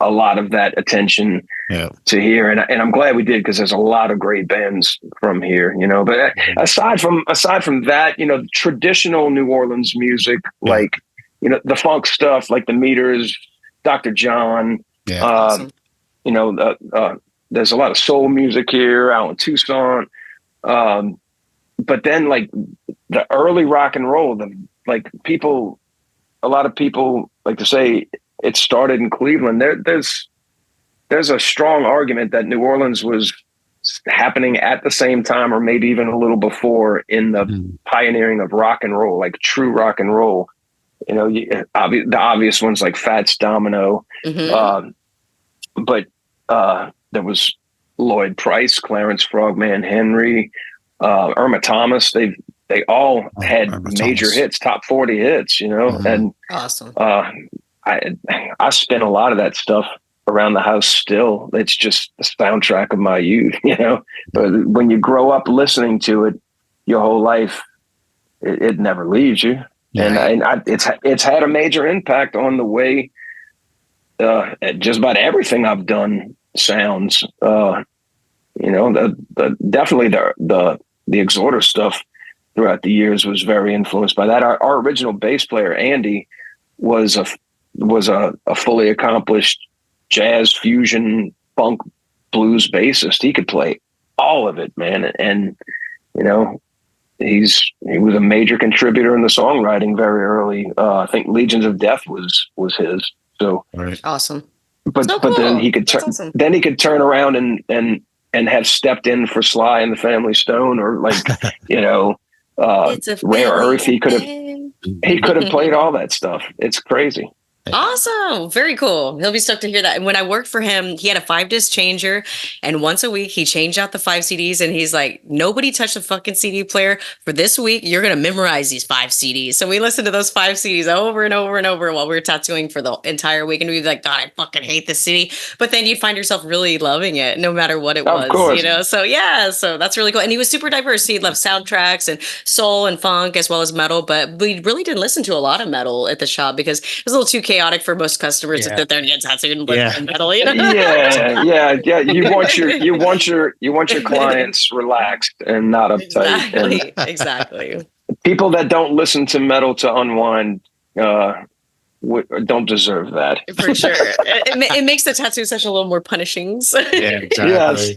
a lot of that attention to here, and I'm glad we did, because there's a lot of great bands from here, But aside from that, traditional New Orleans music, like the funk stuff, like the Meters, Dr. John, Awesome. There's a lot of soul music here out in Tucson, but then like the early rock and roll, a lot of people like to say it started in Cleveland. There's a strong argument that New Orleans was happening at the same time, or maybe even a little before, in the pioneering of rock and roll, like true rock and roll. The obvious ones like Fats Domino, but there was Lloyd Price, Clarence Frogman Henry, Irma Thomas. They all had major hits, top 40 hits, and awesome. I spin a lot of that stuff around the house still. It's just the soundtrack of my youth, But when you grow up listening to it your whole life, it never leaves you. And it's had a major impact on the way just about everything I've done sounds. Definitely the Exhorder stuff throughout the years was very influenced by that. Our original bass player, Andy, was a fully accomplished jazz, fusion, funk, blues bassist. He could play all of it, man. And, he was a major contributor in the songwriting very early. I think Legions of Death was his. So awesome. But so cool. but then he could turn around and have stepped in for Sly and the Family Stone, or like, Rare Earth. He could have played all that stuff. It's crazy. Awesome. Very cool. He'll be stoked to hear that. And when I worked for him, he had a 5-disc changer, and once a week he changed out the 5 CDs, and he's like, nobody touched the fucking CD player for this week. You're going to memorize these 5 CDs. So we listened to those 5 CDs over and over and over while we were tattooing for the entire week. And we'd be like, God, I fucking hate this CD. But then you'd find yourself really loving it no matter what it was, So yeah, so that's really cool. And he was super diverse. He loved soundtracks and soul and funk as well as metal, but we really didn't listen to a lot of metal at the shop because it was a little too chaotic for most customers to sit there and get tattooed and listen to metal. Yeah. You want your clients relaxed and not uptight. Exactly. People that don't listen to metal to unwind don't deserve that. For sure. It makes the tattoo session a little more punishing. Yeah, exactly. Yes.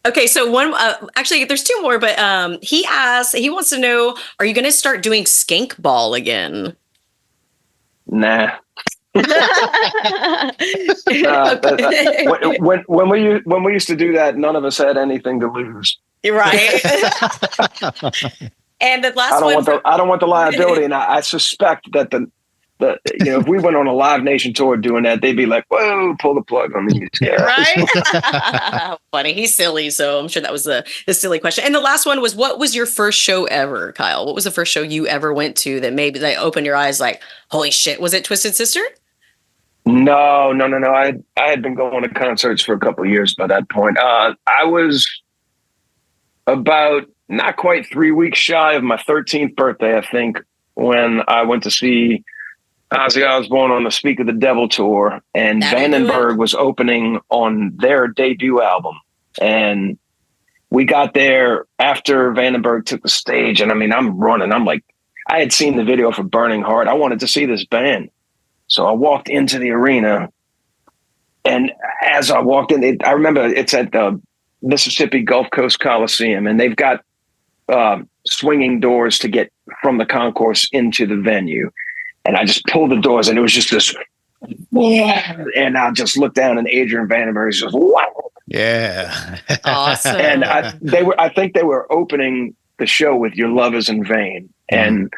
Okay, so one actually, there's 2 more, but he wants to know: are you going to start doing skank ball again? Nah. When we used to do that, none of us had anything to lose. You're right. And the last I don't one. I don't want the liability, and I suspect that the if we went on a Live Nation tour doing that, they'd be like, "Whoa, pull the plug on these guys." Right? Funny. He's silly, so I'm sure that was the silly question. And the last one was, what was your first show ever, Kyle? What was the first show you ever went to that maybe they opened your eyes like, holy shit? Was it Twisted Sister? No. I had been going to concerts for a couple of years by that point. I was about not quite 3 weeks shy of my 13th birthday, I think, when I went to see Ozzy Osbourne on the Speak of the Devil tour, and Vandenberg was opening on their debut album. And we got there after Vandenberg took the stage, and I mean, I'm running. I'm like, I had seen the video for Burning Heart. I wanted to see this band. So I walked into the arena, and as I walked in, I remember it's at the Mississippi Gulf Coast Coliseum, and they've got swinging doors to get from the concourse into the venue. And I just pulled the doors, and it was just this, and I just looked down, and Adrian Vandenberg is just, wow. Yeah. Awesome. And I think they were opening the show with Your Love Is in Vain. And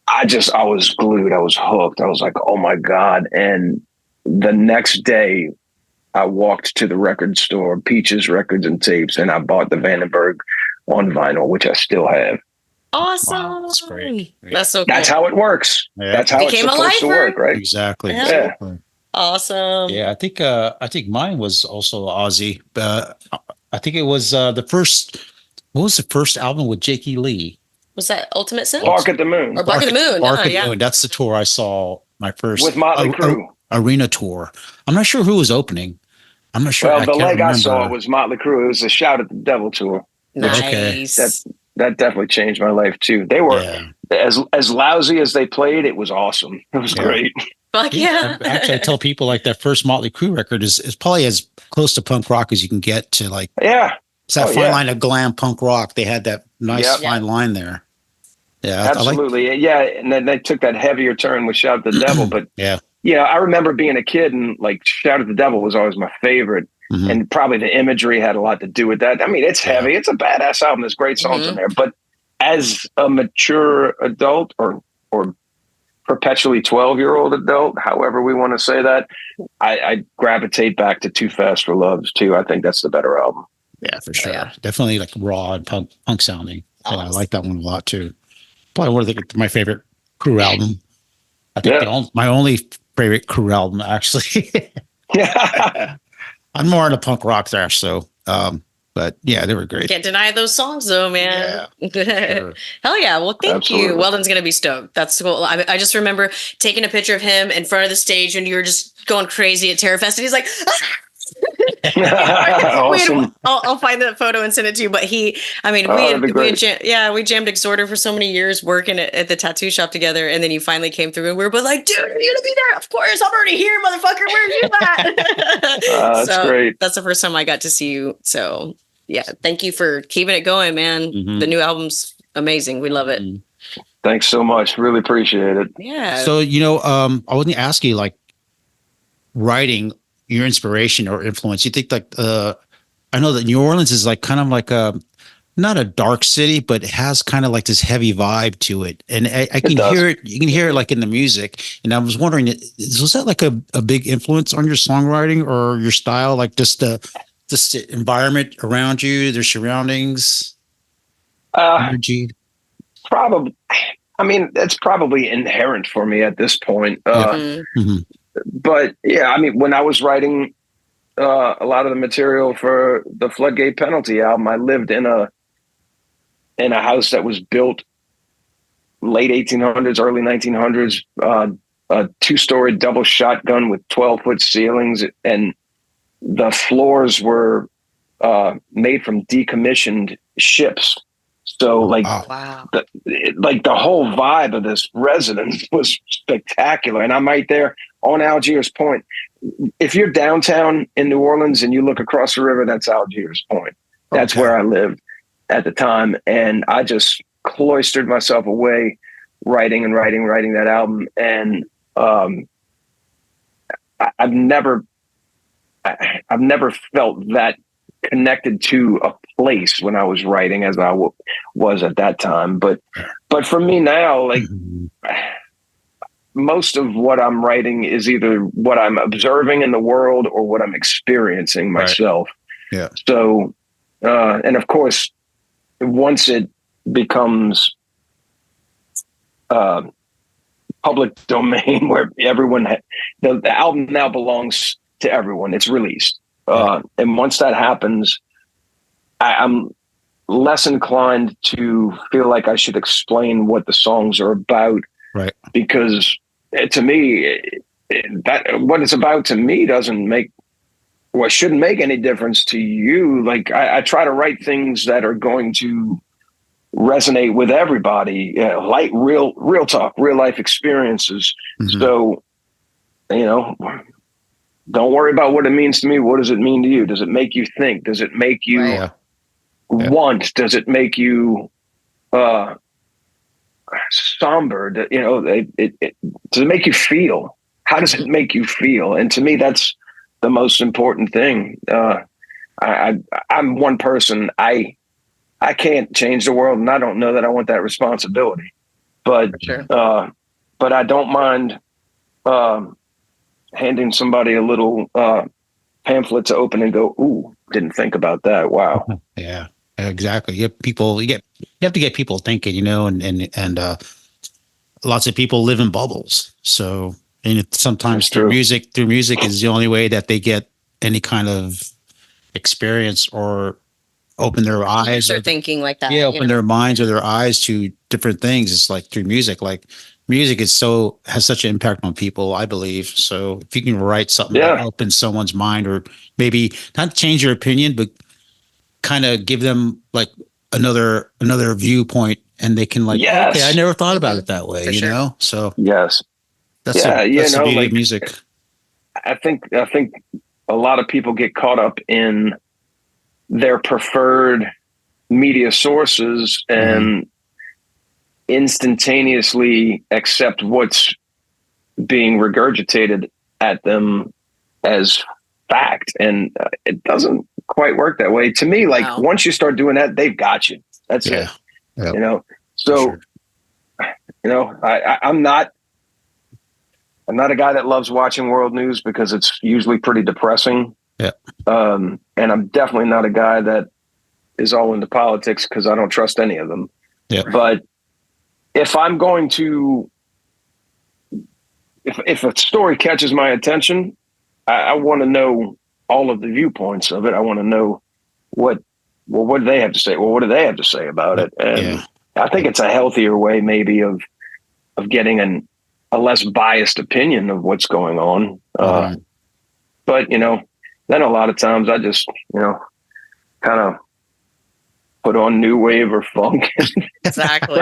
I was glued. I was hooked. I was like, oh my God. And the next day I walked to the record store, Peaches Records and Tapes, and I bought the Vandenberg on vinyl, which I still have. Awesome. Wow, that's great. That's so cool. That's how it works. Yeah. That's how it's supposed to work, right? Exactly. Yeah. Awesome. Yeah, I think mine was also Ozzy. I think it was the first. What was the first album with Jakey Lee? Was that Ultimate Sin? Bark at the Moon. Or Bark at the Moon. Bark at the Moon. That's the tour I saw my first with Motley Crue arena tour. I'm not sure who was opening. I'm not sure. Well, the leg I saw was Motley Crue. It was a Shout at the Devil tour. Nice. That definitely changed my life too. They were as lousy as they played. It was awesome. It was great. Fuck yeah. Actually, I tell people like that first Motley Crue record is probably as close to punk rock as you can get to, like, it's that fine line of glam punk rock. They had that nice fine line there. Yeah, absolutely. And then they took that heavier turn with Shout at the Devil. But I remember being a kid and like Shout at the Devil was always my favorite. Mm-hmm. And probably the imagery had a lot to do with that. I mean, it's heavy. It's a badass album. There's great songs in there. But as a mature adult or perpetually 12-year-old adult, however we want to say that, I gravitate back to Too Fast for Love too. I think that's the better album. Yeah, for sure. Definitely like raw and punk sounding. And I like that one a lot too. Probably one of my favorite Crue album. I think my only favorite Crue album, actually. I'm more into punk rock there, so but yeah, they were great. Can't deny those songs though, man. Yeah, sure. Hell yeah. Well, thank you. Weldon's gonna be stoked. That's cool. I just remember taking a picture of him in front of the stage and you were just going crazy at Terrorfest, and he's like, awesome. I'll find that photo and send it to you. But we jammed Exhorder for so many years working at the tattoo shop together, and then you finally came through and we were both like, dude, you're gonna be there. Of course, I'm already here, motherfucker. Where are you at? That's great. That's the first time I got to see you. So yeah, thank you for keeping it going, man. Mm-hmm. The new album's amazing. We love it. Thanks so much. Really appreciate it. Yeah. So, I wouldn't ask you, like, writing, your inspiration or influence. You think like I know that New Orleans is like kind of like not a dark city, but it has kind of like this heavy vibe to it. And I can hear it. You can hear it like in the music. And I was wondering, was that like a big influence on your songwriting or your style? Like just the environment around you, their surroundings, energy? Probably. I mean, that's probably inherent for me at this point. But yeah, I mean, when I was writing a lot of the material for the Floodgate Penalty album, I lived in a house that was built late 1800s, early 1900s, a 2-story double shotgun with 12-foot ceilings, and the floors were made from decommissioned ships. So like, the whole vibe of this residence was spectacular. And I'm right there on Algiers Point. If you're downtown in New Orleans and you look across the river, that's Algiers Point. That's where I lived at the time. And I just cloistered myself away writing that album. And I've never felt that connected to a place when I was writing as I was at that time. But for me now, like most of what I'm writing is either what I'm observing in the world or what I'm experiencing myself. Right. Yeah. So, and of course, once it becomes public domain where everyone, the album now belongs to everyone, it's released. And once that happens, I'm less inclined to feel like I should explain what the songs are about. Right. Because to me, that what it's about to me doesn't make, well, shouldn't make any difference to you. Like I try to write things that are going to resonate with everybody, like real talk, real life experiences. Mm-hmm. So, don't worry about what it means to me. What does it mean to you? Does it make you think? Does it make you want? Does it make you somber? Does it make you feel? How does it make you feel? And to me, that's the most important thing. I'm one person. I can't change the world, and I don't know that I want that responsibility. But but I don't mind handing somebody a little pamphlet to open and go, "Ooh, didn't think about that. Wow." Yeah, exactly. You have to get people thinking, and lots of people live in bubbles. So, and sometimes through music is the only way that they get any kind of experience or open their eyes. Start thinking like that. Yeah, open their minds or their eyes to different things. It's like through music. Like music has such an impact on people, I believe. So if you can write something that opens someone's mind, or maybe not change your opinion, but kind of give them like another viewpoint, and they can okay, I never thought about it that way, know? So yes, that's the beauty of music. I think a lot of people get caught up in their preferred media sources and instantaneously accept what's being regurgitated at them as fact. And it doesn't quite work that way. To me, like once you start doing that, they've got you. That's it. Yep. So, I'm not a guy that loves watching world news because it's usually pretty depressing. Yeah. And I'm definitely not a guy that is all into politics because I don't trust any of them. Yeah. But if I'm going to, if a story catches my attention, I want to know all of the viewpoints of it. I want to know what do they have to say? Well, what do they have to say about it? And I think it's a healthier way maybe of getting a less biased opinion of what's going on. But, then a lot of times I just, kind of put on new wave or funk. Exactly.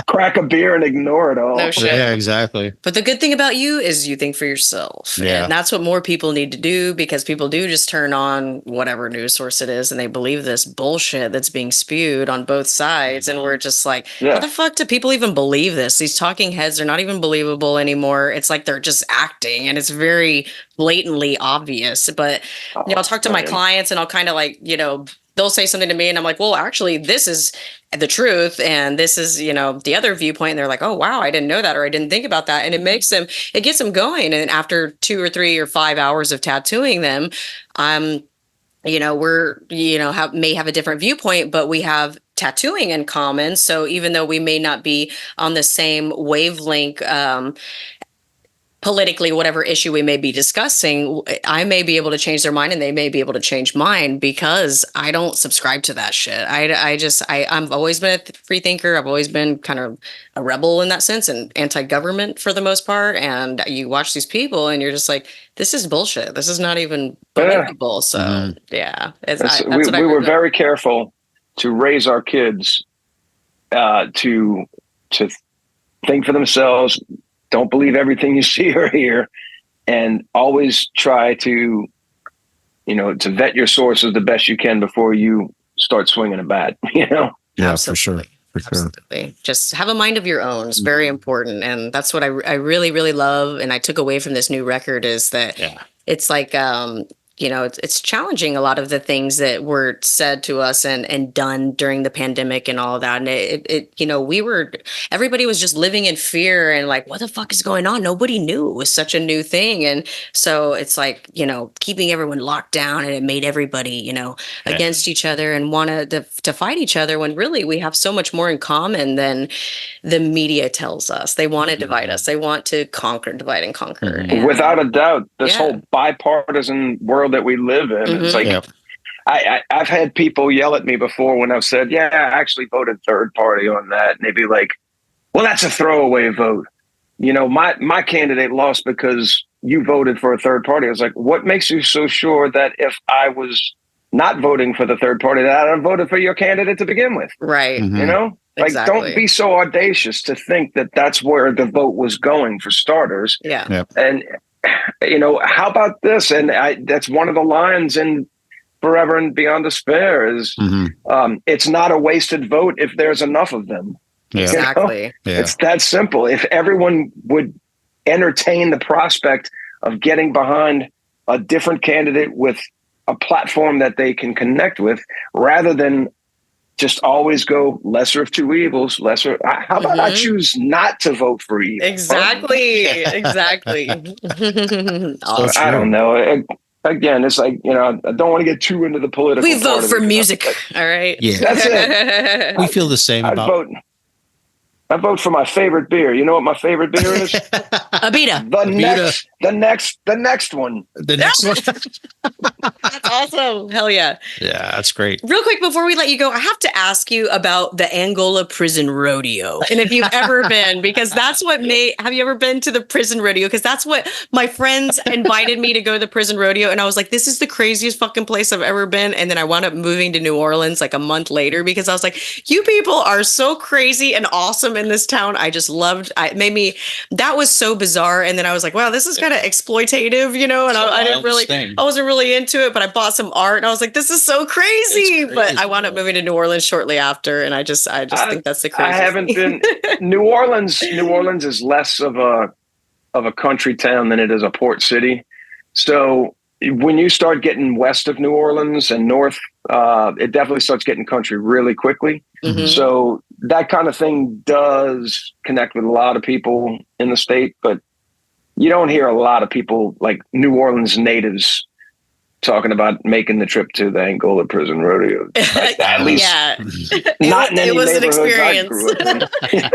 crack a beer and ignore it all. No shit. Yeah, exactly. But the good thing about you is you think for yourself. Yeah. And that's what more people need to do, because people do just turn on whatever news source it is and they believe this bullshit that's being spewed on both sides. And we're just like, how the fuck do people even believe this? These talking heads are not even believable anymore. It's like they're just acting, and it's very blatantly obvious. But I'll talk to my clients and I'll kind of like, they'll say something to me and I'm like, well, actually, this is the truth. And this is, the other viewpoint. And they're like, oh, wow, I didn't know that, or I didn't think about that. And it gets them going. And after 2 or 3 or 5 hours of tattooing them, we're, may have a different viewpoint, but we have tattooing in common. So even though we may not be on the same wavelength, politically, whatever issue we may be discussing, I may be able to change their mind and they may be able to change mine, because I don't subscribe to that shit. I've always been a free thinker. I've always been kind of a rebel in that sense, and anti-government for the most part. And you watch these people and you're just like, this is bullshit. This is not even believable. So we were very careful to raise our kids to think for themselves. Don't believe everything you see or hear, and always try to, to vet your sources the best you can before you start swinging a bat, Yeah, Absolutely. for sure. Absolutely. Just have a mind of your own. It's very important. And that's what I really, really love. And I took away from this new record is that it's like, it's challenging a lot of the things that were said to us and done during the pandemic and all of that. And everybody was just living in fear and like, what the fuck is going on? Nobody knew. It was such a new thing. And so it's like, keeping everyone locked down, and it made everybody, against each other and want to fight each other, when really we have so much more in common than the media tells us. They want to divide us. They want to divide and conquer. And, without a doubt, this whole bipartisan world that we live in, it's like, I've had people yell at me before when I've said, I actually voted third party on that. And they'd be like, well, that's a throwaway vote. My candidate lost because you voted for a third party. I was like, what makes you so sure that if I was not voting for the third party, that I'd voted for your candidate to begin with? Right. Like, Exactly. don't be so audacious to think that that's where the vote was going, for starters. Yeah. Yep. And, how about this? And that's one of the lines in Forever and Beyond Despair is, it's not a wasted vote if there's enough of them. Yeah. Exactly. Yeah. It's that simple. If everyone would entertain the prospect of getting behind a different candidate with a platform that they can connect with, rather than just always go lesser of two evils, how about I choose not to vote for evil? Exactly. Exactly. I don't know. Again, it's like, I don't want to get too into the political. We vote for music. All right. Yeah. That's it. We feel the same about. I vote for my favorite beer. You know what my favorite beer is? Abita. The next one. The next one. That's awesome. Hell yeah. Yeah, that's great. Real quick, before we let you go, I have to ask you about the Angola Prison Rodeo. And if you've ever been, because that's what have you ever been to the prison rodeo? Because that's what my friends invited me to go to the prison rodeo. And I was like, this is the craziest fucking place I've ever been. And then I wound up moving to New Orleans like a month later, because I was like, you people are so crazy and awesome in this town. I just loved that was so bizarre. And then I was like, wow, this is kind of exploitative, and I wasn't really into it, but I bought some art and I was like, this is so crazy. But I wound up moving to New Orleans shortly after. And I just think that's the craziest I haven't been. New Orleans is less of a country town than it is a port city. So when you start getting west of New Orleans and north, it definitely starts getting country really quickly. So that kind of thing does connect with a lot of people in the state, but you don't hear a lot of people like New Orleans natives talking about making the trip to the Angola Prison Rodeo. At least, not in any neighborhoods I grew up in. It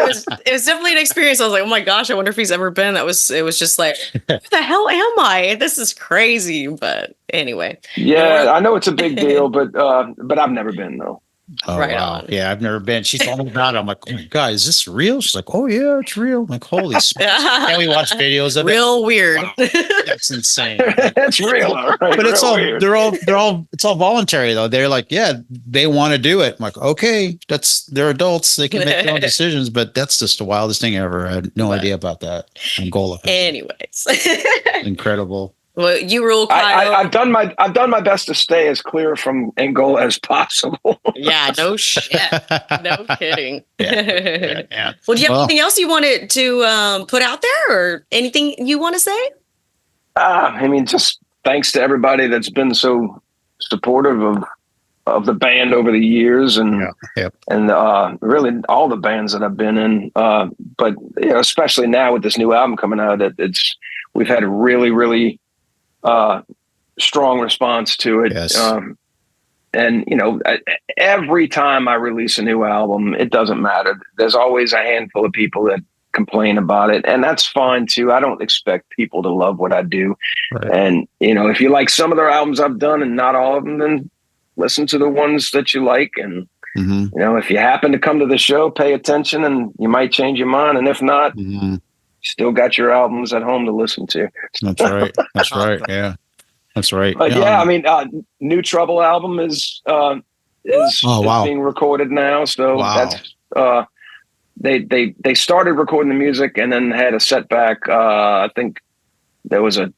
was definitely an experience. I was like, oh my gosh, I wonder if he's ever been. It was just like, who the hell am I? This is crazy. But anyway. Yeah, I know it's a big deal, but I've never been though. Oh, right wow. on. Yeah, I've never been. She told me about it. I'm like, oh my God, is this real? She's like, oh yeah, it's real. I'm like, holy smokes. And we watch videos of real weird. Wow. That's insane. It's real, all right. But it's all weird. it's all voluntary though. They're like, yeah, they want to do it. I'm like, okay, they're adults. They can make their own decisions, but that's just the wildest thing ever. I had no idea about that. Angola. Anyways. Incredible. Well, you rule, Kyle. I've done my best to stay as clear from Angola as possible. Yeah, no shit. No kidding. Yeah. Well, do you have anything else you wanted to put out there, or anything you want to say? Just thanks to everybody that's been so supportive of the band over the years, and really all the bands that I've been in. But especially now with this new album coming out, we've had a really, really strong response to it. Yes. And every time I release a new album, it doesn't matter. There's always a handful of people that complain about it, and that's fine too. I don't expect people to love what I do. Right. And if you like some of the albums I've done and not all of them, then listen to the ones that you like. And if you happen to come to the show, pay attention, and you might change your mind. And if not, still got your albums at home to listen to. That's right. That's right. Yeah, that's right. But New Trouble album is being recorded now. So that's they started recording the music and then had a setback. I think there was a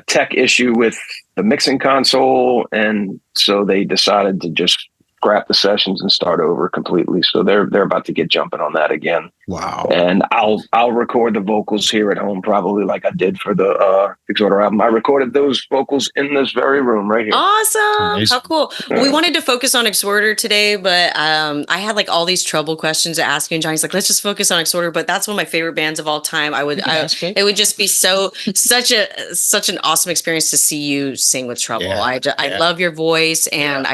tech issue with the mixing console, and so they decided to just scrap the sessions and start over completely. So they're about to get jumping on that again. Wow. And I'll record the vocals here at home, probably like I did for the Exhorder album. I recorded those vocals in this very room right here. Awesome. Amazing. How cool. We wanted to focus on Exhorder today, but I had like all these trouble questions to ask you, and Johnny's like, let's just focus on Exhorder. But that's one of my favorite bands of all time. It would just be such an awesome experience to see you sing with Trouble. Yeah. I love your voice, and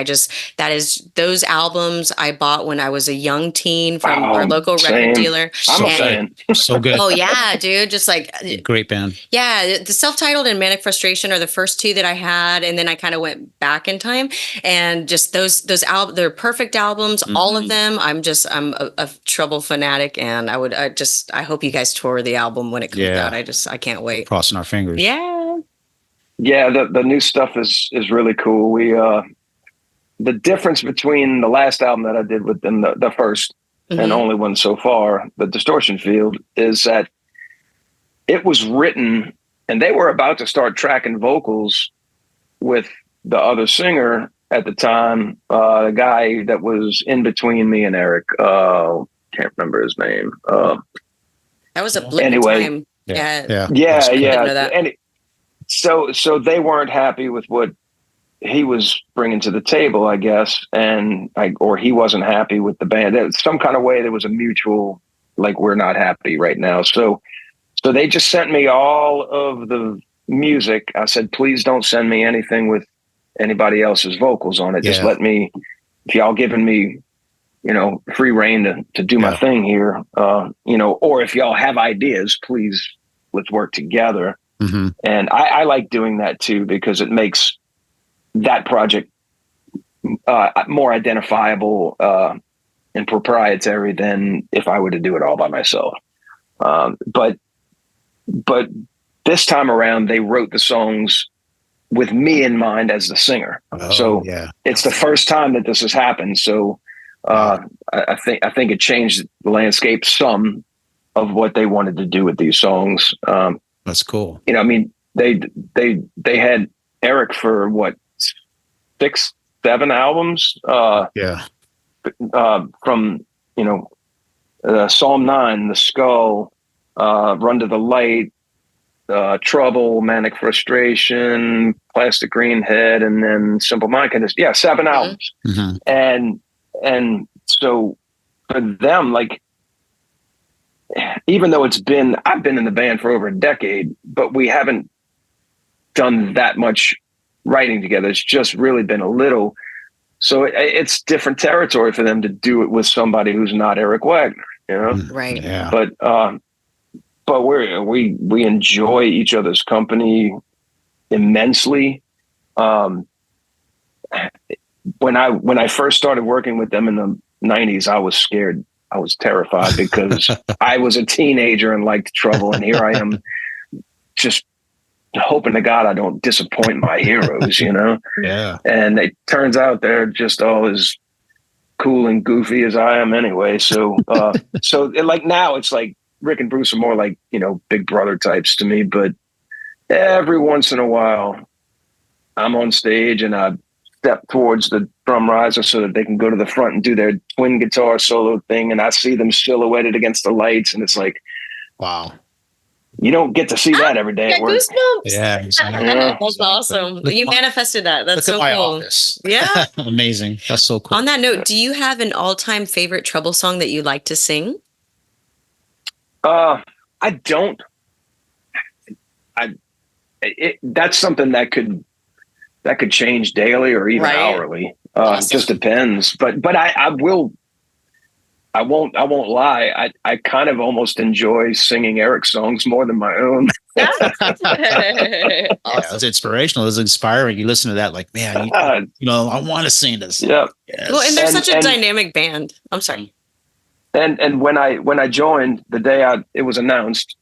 those albums I bought when I was a young teen from our local record dealer. I'm a fan. So good. Oh yeah, dude. Just like Great band. yeah, the self-titled and Manic Frustration are the first two that I had, and then I kind of went back in time. And just those albums, they're perfect albums, all of them. I'm a Trouble fanatic, and I hope you guys tour the album when it comes out. I can't wait. Crossing our fingers. Yeah. Yeah, the new stuff is really cool. We the difference between the last album that I did with them, the first and only one so far, the Distortion Field, is that it was written, and they were about to start tracking vocals with the other singer at the time, the guy that was in between me and Eric. Can't remember his name. That was a blip in time. Yeah. And so they weren't happy with what he was bringing to the table, I guess, or he wasn't happy with the band. Some kind of way there was a mutual, like, we're not happy right now. So they just sent me all of the music. I said, please don't send me anything with anybody else's vocals on it. Just let me, if y'all giving me, free reign to do my thing here, or if y'all have ideas, please, let's work together. Mm-hmm. And I like doing that too, because it makes that project more identifiable and proprietary than if I were to do it all by myself. But this time around, they wrote the songs with me in mind as the singer. It's the first time that this has happened. So I think it changed the landscape some of what they wanted to do with these songs. That's cool. I mean, they had Eric for what, 6, 7 albums? From Psalm 9, The Skull, Run to the Light, Trouble, Manic Frustration, Plastic Green Head, and then Simple Mind. 7 albums. Mm-hmm. And so for them, like, even though I've been in the band for over a decade, but we haven't done that much writing together. It's just really been a little. So it's different territory for them to do it with somebody who's not Eric Wagner, Right. Yeah. But we enjoy each other's company immensely. When I first started working with them in the 90s, I was scared. I was terrified because I was a teenager and liked Trouble, and here I am just hoping to God I don't disappoint my heroes, Yeah. And it turns out they're just all as cool and goofy as I am anyway. So like now it's like Rick and Bruce are more like, big brother types to me, but every once in a while I'm on stage and I step towards the drum riser so that they can go to the front and do their twin guitar solo thing. And I see them silhouetted against the lights, and it's like, wow. You don't get to see that every day at work. Goosebumps. Yeah, exactly. That's awesome. You manifested that. That's so cool. Office. Yeah. Amazing. That's so cool. On that note, do you have an all-time favorite Trouble song that you like to sing? I don't. That's something that could change daily or even hourly. Awesome. It just depends. But I won't lie. I kind of almost enjoy singing Eric's songs more than my own. Awesome. It's inspirational. It's inspiring. You listen to that, like, man, I want to sing this. Yeah. Yes. Well, and they're such a dynamic band. I'm sorry. And when I joined, the day it was announced,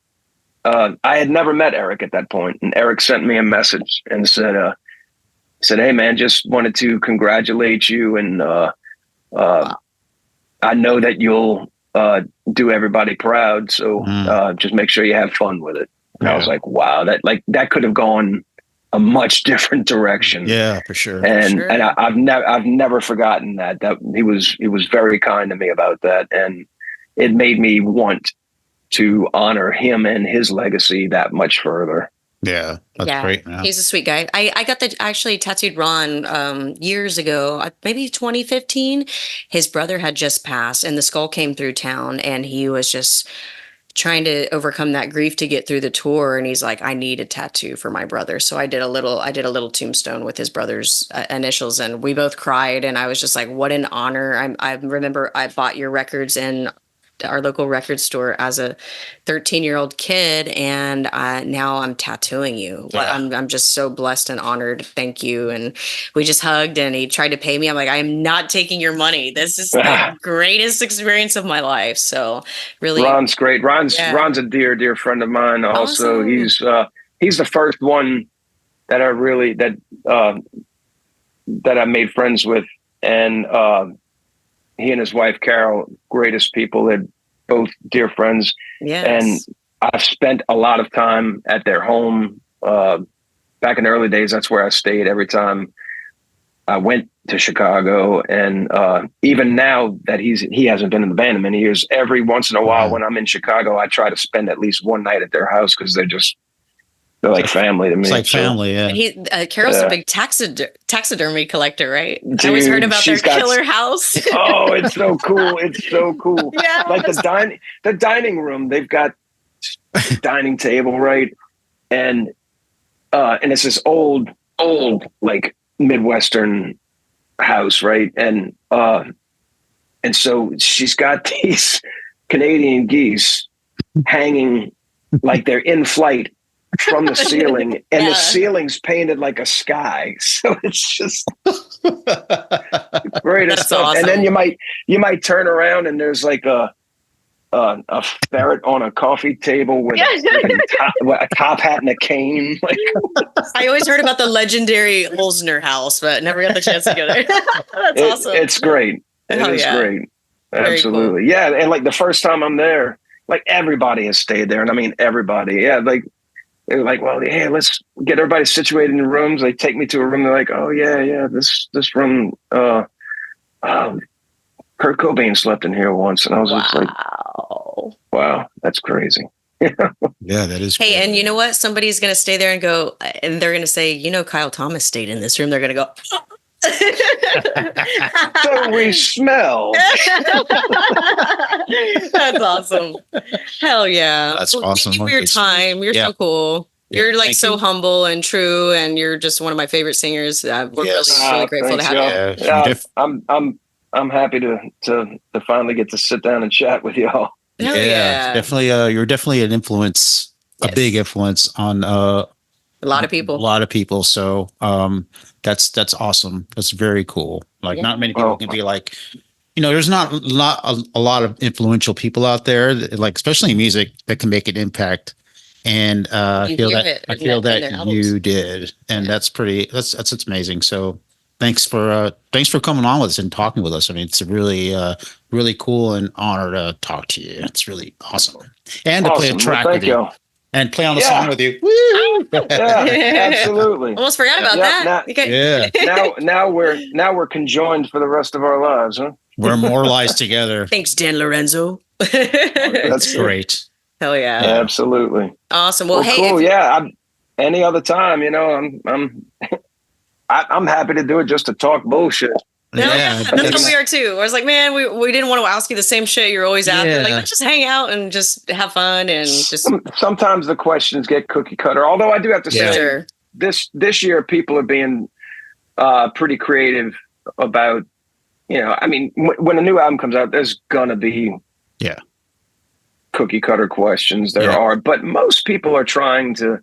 I had never met Eric at that point, and Eric sent me a message and said, "Hey man, just wanted to congratulate you, and I know that you'll do everybody proud, so just make sure you have fun with it." And I was like, "Wow, that could have gone a much different direction." Yeah, for sure. And I've never forgotten that. That he was very kind to me about that, and it made me want to honor him and his legacy that much further. Yeah, that's great, man. He's a sweet guy. I got the actually tattooed Ron years ago, maybe 2015. His brother had just passed, and the skull came through town, and he was just trying to overcome that grief to get through the tour. And he's like, I need a tattoo for my brother. So I did a little tombstone with his brother's initials, and we both cried. And I was just like, what an honor. I remember I bought your records in our local record store as a 13-year-old kid, and now I'm tattooing you. Yeah. I'm just so blessed and honored. Thank you. And we just hugged, and he tried to pay me. I'm like, I am not taking your money. This is the greatest experience of my life. So really, Ron's great. Ron's a dear friend of mine. Also, awesome. He's the first one that I really that I made friends with, and he and his wife Carol, greatest people. They're both dear friends. Yes. And I've spent a lot of time at their home. Back in the early days, that's where I stayed every time I went to Chicago. And even now that he hasn't been in the band in many years, every once in a while when I'm in Chicago, I try to spend at least one night at their house because they're like family to me. It's like family, yeah. Carol's a big taxidermy collector, right? Dude, I always heard about their killer house. Oh, it's so cool. It's so cool. Yeah. Like the dining room, they've got dining table, right? And it's this old, like Midwestern house, right? And so she's got these Canadian geese hanging like they're in flight from the ceiling, and the ceiling's painted like a sky. So it's just great stuff. Awesome. And then you might turn around and there's like a ferret on a coffee table with a top hat and a cane. Like, I always heard about the legendary Holzner house, but never got the chance to go there. That's awesome. It's great. It is great. Absolutely. Cool. Yeah. And like the first time I'm there, like everybody has stayed there. And I mean, everybody. Yeah. Like, they're like, well, hey, let's get everybody situated in rooms. They take me to a room. They're like, oh yeah, this room. Kurt Cobain slept in here once, and I was just like, wow, that's crazy. Yeah, that is. Hey, crazy. and you know what? Somebody's gonna stay there and go, and they're gonna say, Kyle Thomas stayed in this room. They're gonna go. So we smell. That's awesome. Hell yeah. That's awesome. Thank you for your time. You're so cool. You're like so humble and true, and you're just one of my favorite singers. We're really grateful to have you. Yeah, I'm happy to finally get to sit down and chat with y'all. Yeah. Definitely. You're definitely an influence, a big influence on a lot of people. So that's awesome. That's very cool. Like not many people can be like, there's not a lot of influential people out there, like especially in music, that can make an impact. And I feel that you did, and that's amazing. So thanks for coming on with us and talking with us. I mean, it's really cool and honor to talk to you. It's really awesome, and to play a track with you. And play on the song with you. Woo! Yeah, absolutely. Almost forgot about that. Now we're conjoined for the rest of our lives, huh? We're immortalized together. Thanks, Dan Lorenzo. That's great. Hell yeah. Absolutely. Awesome. Well, hey, cool. Any other time, I'm happy to do it just to talk bullshit. Yeah, that's what we are too. I was like, man, we didn't want to ask you the same shit you're always asking. Like, let's just hang out and just have fun and just. Sometimes the questions get cookie cutter. Although I do have to say, this year people are being pretty creative about. I mean, when a new album comes out, there's gonna be cookie cutter questions. There are, but most people are trying to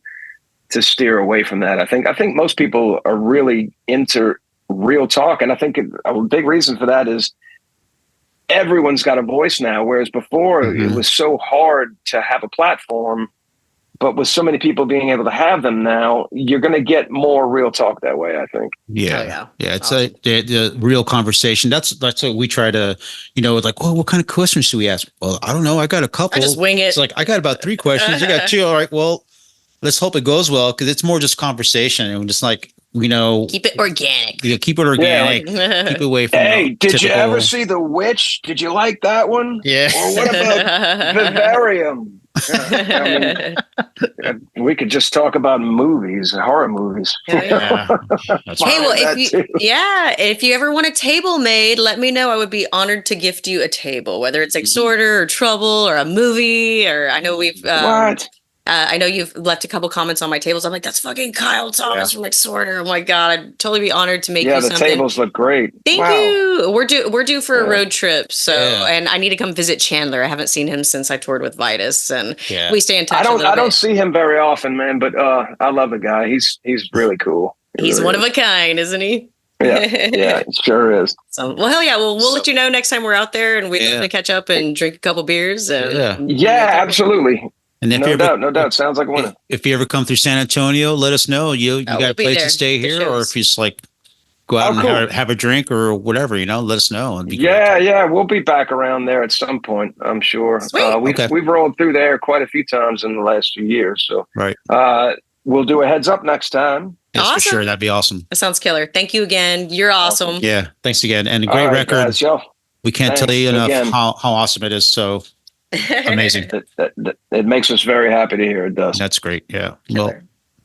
steer away from that. I think most people are really into real talk. And I think a big reason for that is everyone's got a voice now, whereas before it was so hard to have a platform. But with so many people being able to have them now, you're going to get more real talk that way, I think. Yeah. It's the real conversation. That's what we try to, like, well, what kind of questions should we ask? Well, I don't know. I got a couple. I just wing it. It's like, I got about 3 questions. You got 2. All right. Well, let's hope it goes well, because it's more just conversation and just like Keep it organic. Yeah, keep it organic. Keep it away from. Hey, did you typical... ever see The Witch? Did you like that one? Yeah. Or what about Vivarium? I mean, we could just talk about movies, horror movies. Yeah. Hey, well, if you ever want a table made, let me know. I would be honored to gift you a table, whether it's Exhorder or Trouble or a movie. Or I know we've what? I know you've left a couple comments on my tables. I'm like, that's fucking Kyle Thomas from Exhorder. Oh my god, I'd totally be honored to make you something. Yeah, the tables look great. Thank you. We're due for a road trip, so and I need to come visit Chandler. I haven't seen him since I toured with Vitus, and we stay in touch. I don't see him very often, man, but I love the guy. He's really cool. He's really one of a kind, isn't he? Yeah, it sure is. So, well, hell yeah. Well, we'll let you know next time we're out there, and we're going to catch up and drink a couple beers. And absolutely. And if no doubt. Sounds like a winner. If you ever come through San Antonio, let us know. You got a place to stay here, or if you just like go out and have a drink or whatever, let us know. We'll be back around there at some point, I'm sure. We've rolled through there quite a few times in the last few years. So we'll do a heads up next time. Yes, awesome. For sure. That'd be awesome. That sounds killer. Thank you again. You're awesome. Yeah. Thanks again. And a great record. Guys, we can't tell you enough how awesome it is. So amazing. It makes us very happy to hear. It does. That's great. Yeah. Well,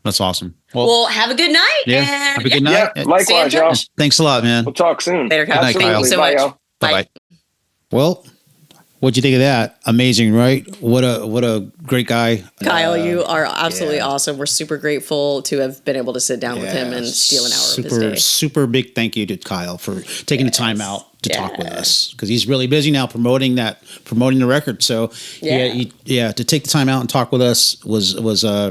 that's awesome. Well, have a good night. Yeah. Have a good night. Yeah, likewise, y'all. Thanks a lot, man. We'll talk soon. Later, Kyle. Thank you so much. Bye. Well, what'd you think of that? Amazing, right? What a great guy. Kyle, you are absolutely awesome. We're super grateful to have been able to sit down with him and steal an hour of his day. Super big thank you to Kyle for taking the time out to talk with us, because he's really busy now promoting the record. So to take the time out and talk with us was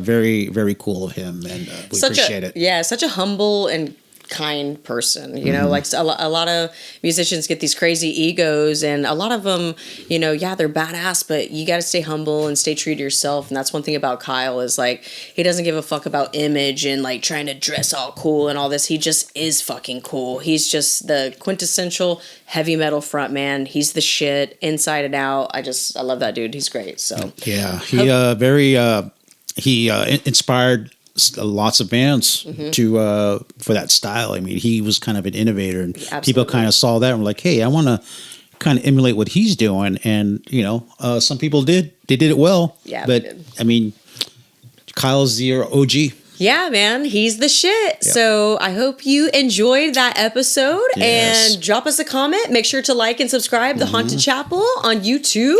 very, very cool of him, and we appreciate it. Yeah, such a humble and kind person, like a lot of musicians get these crazy egos, and a lot of them, they're badass, but you got to stay humble and stay true to yourself. And that's one thing about Kyle is like, he doesn't give a fuck about image and like trying to dress all cool and all this. He just is fucking cool. He's just the quintessential heavy metal frontman. He's the shit inside and out. I love that dude. He's great. So he inspired lots of bands for that style. I mean, he was kind of an innovator, and people kind of saw that and were like, hey, I want to kind of emulate what he's doing. And some people did it well. But I mean, Kyle's the OG. Yeah, man, he's the shit. Yep. So I hope you enjoyed that episode, and drop us a comment. Make sure to like and subscribe The Haunted Chapel on YouTube,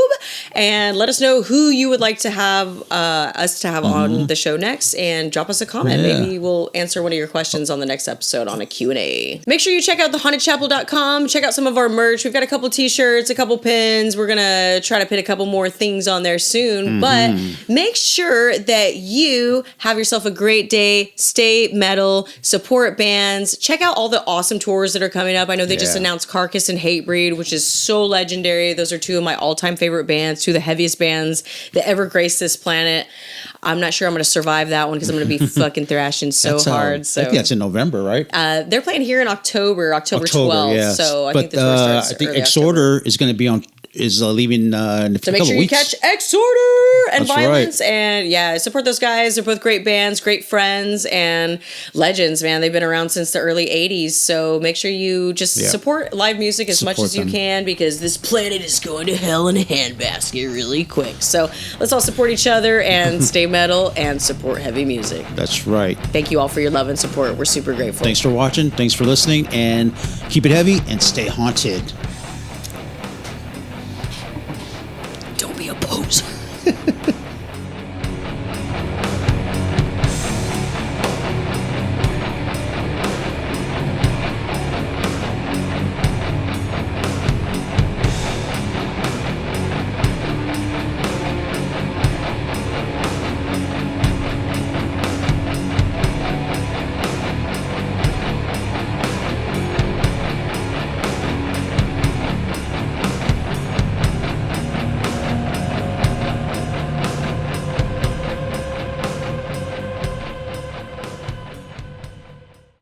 and let us know who you would like to have us to have on the show next, and drop us a comment. Maybe we'll answer one of your questions on the next episode on a Q&A. Make sure you check out thehauntedchapel.com. Check out some of our merch. We've got a couple t-shirts, a couple pins. We're going to try to put a couple more things on there soon, but make sure that you have yourself a great day. Stay metal, support bands, check out all the awesome tours that are coming up. I know they just announced Carcass and Hatebreed, which is so legendary. Those are two of my all-time favorite bands, two of the heaviest bands that ever graced this planet. I'm not sure I'm going to survive that one because I'm going to be fucking thrashing so hard. So I think that's in November, right? They're playing here in October 12th. Yes. So I think the tour starts. I think Exhorder is going to be leaving in a so make couple sure weeks. You catch Exhorder and That's Violence, right. And support those guys. They're both great bands, great friends, and legends, man. They've been around since the early 80s, so make sure you just support live music as much as you can, because this planet is going to hell in a handbasket really quick. So let's all support each other and stay metal and support heavy music. That's right. Thank you all for your love and support. We're super grateful. Thanks for watching. Thanks for listening, and keep it heavy and stay haunted. Don't be a poser.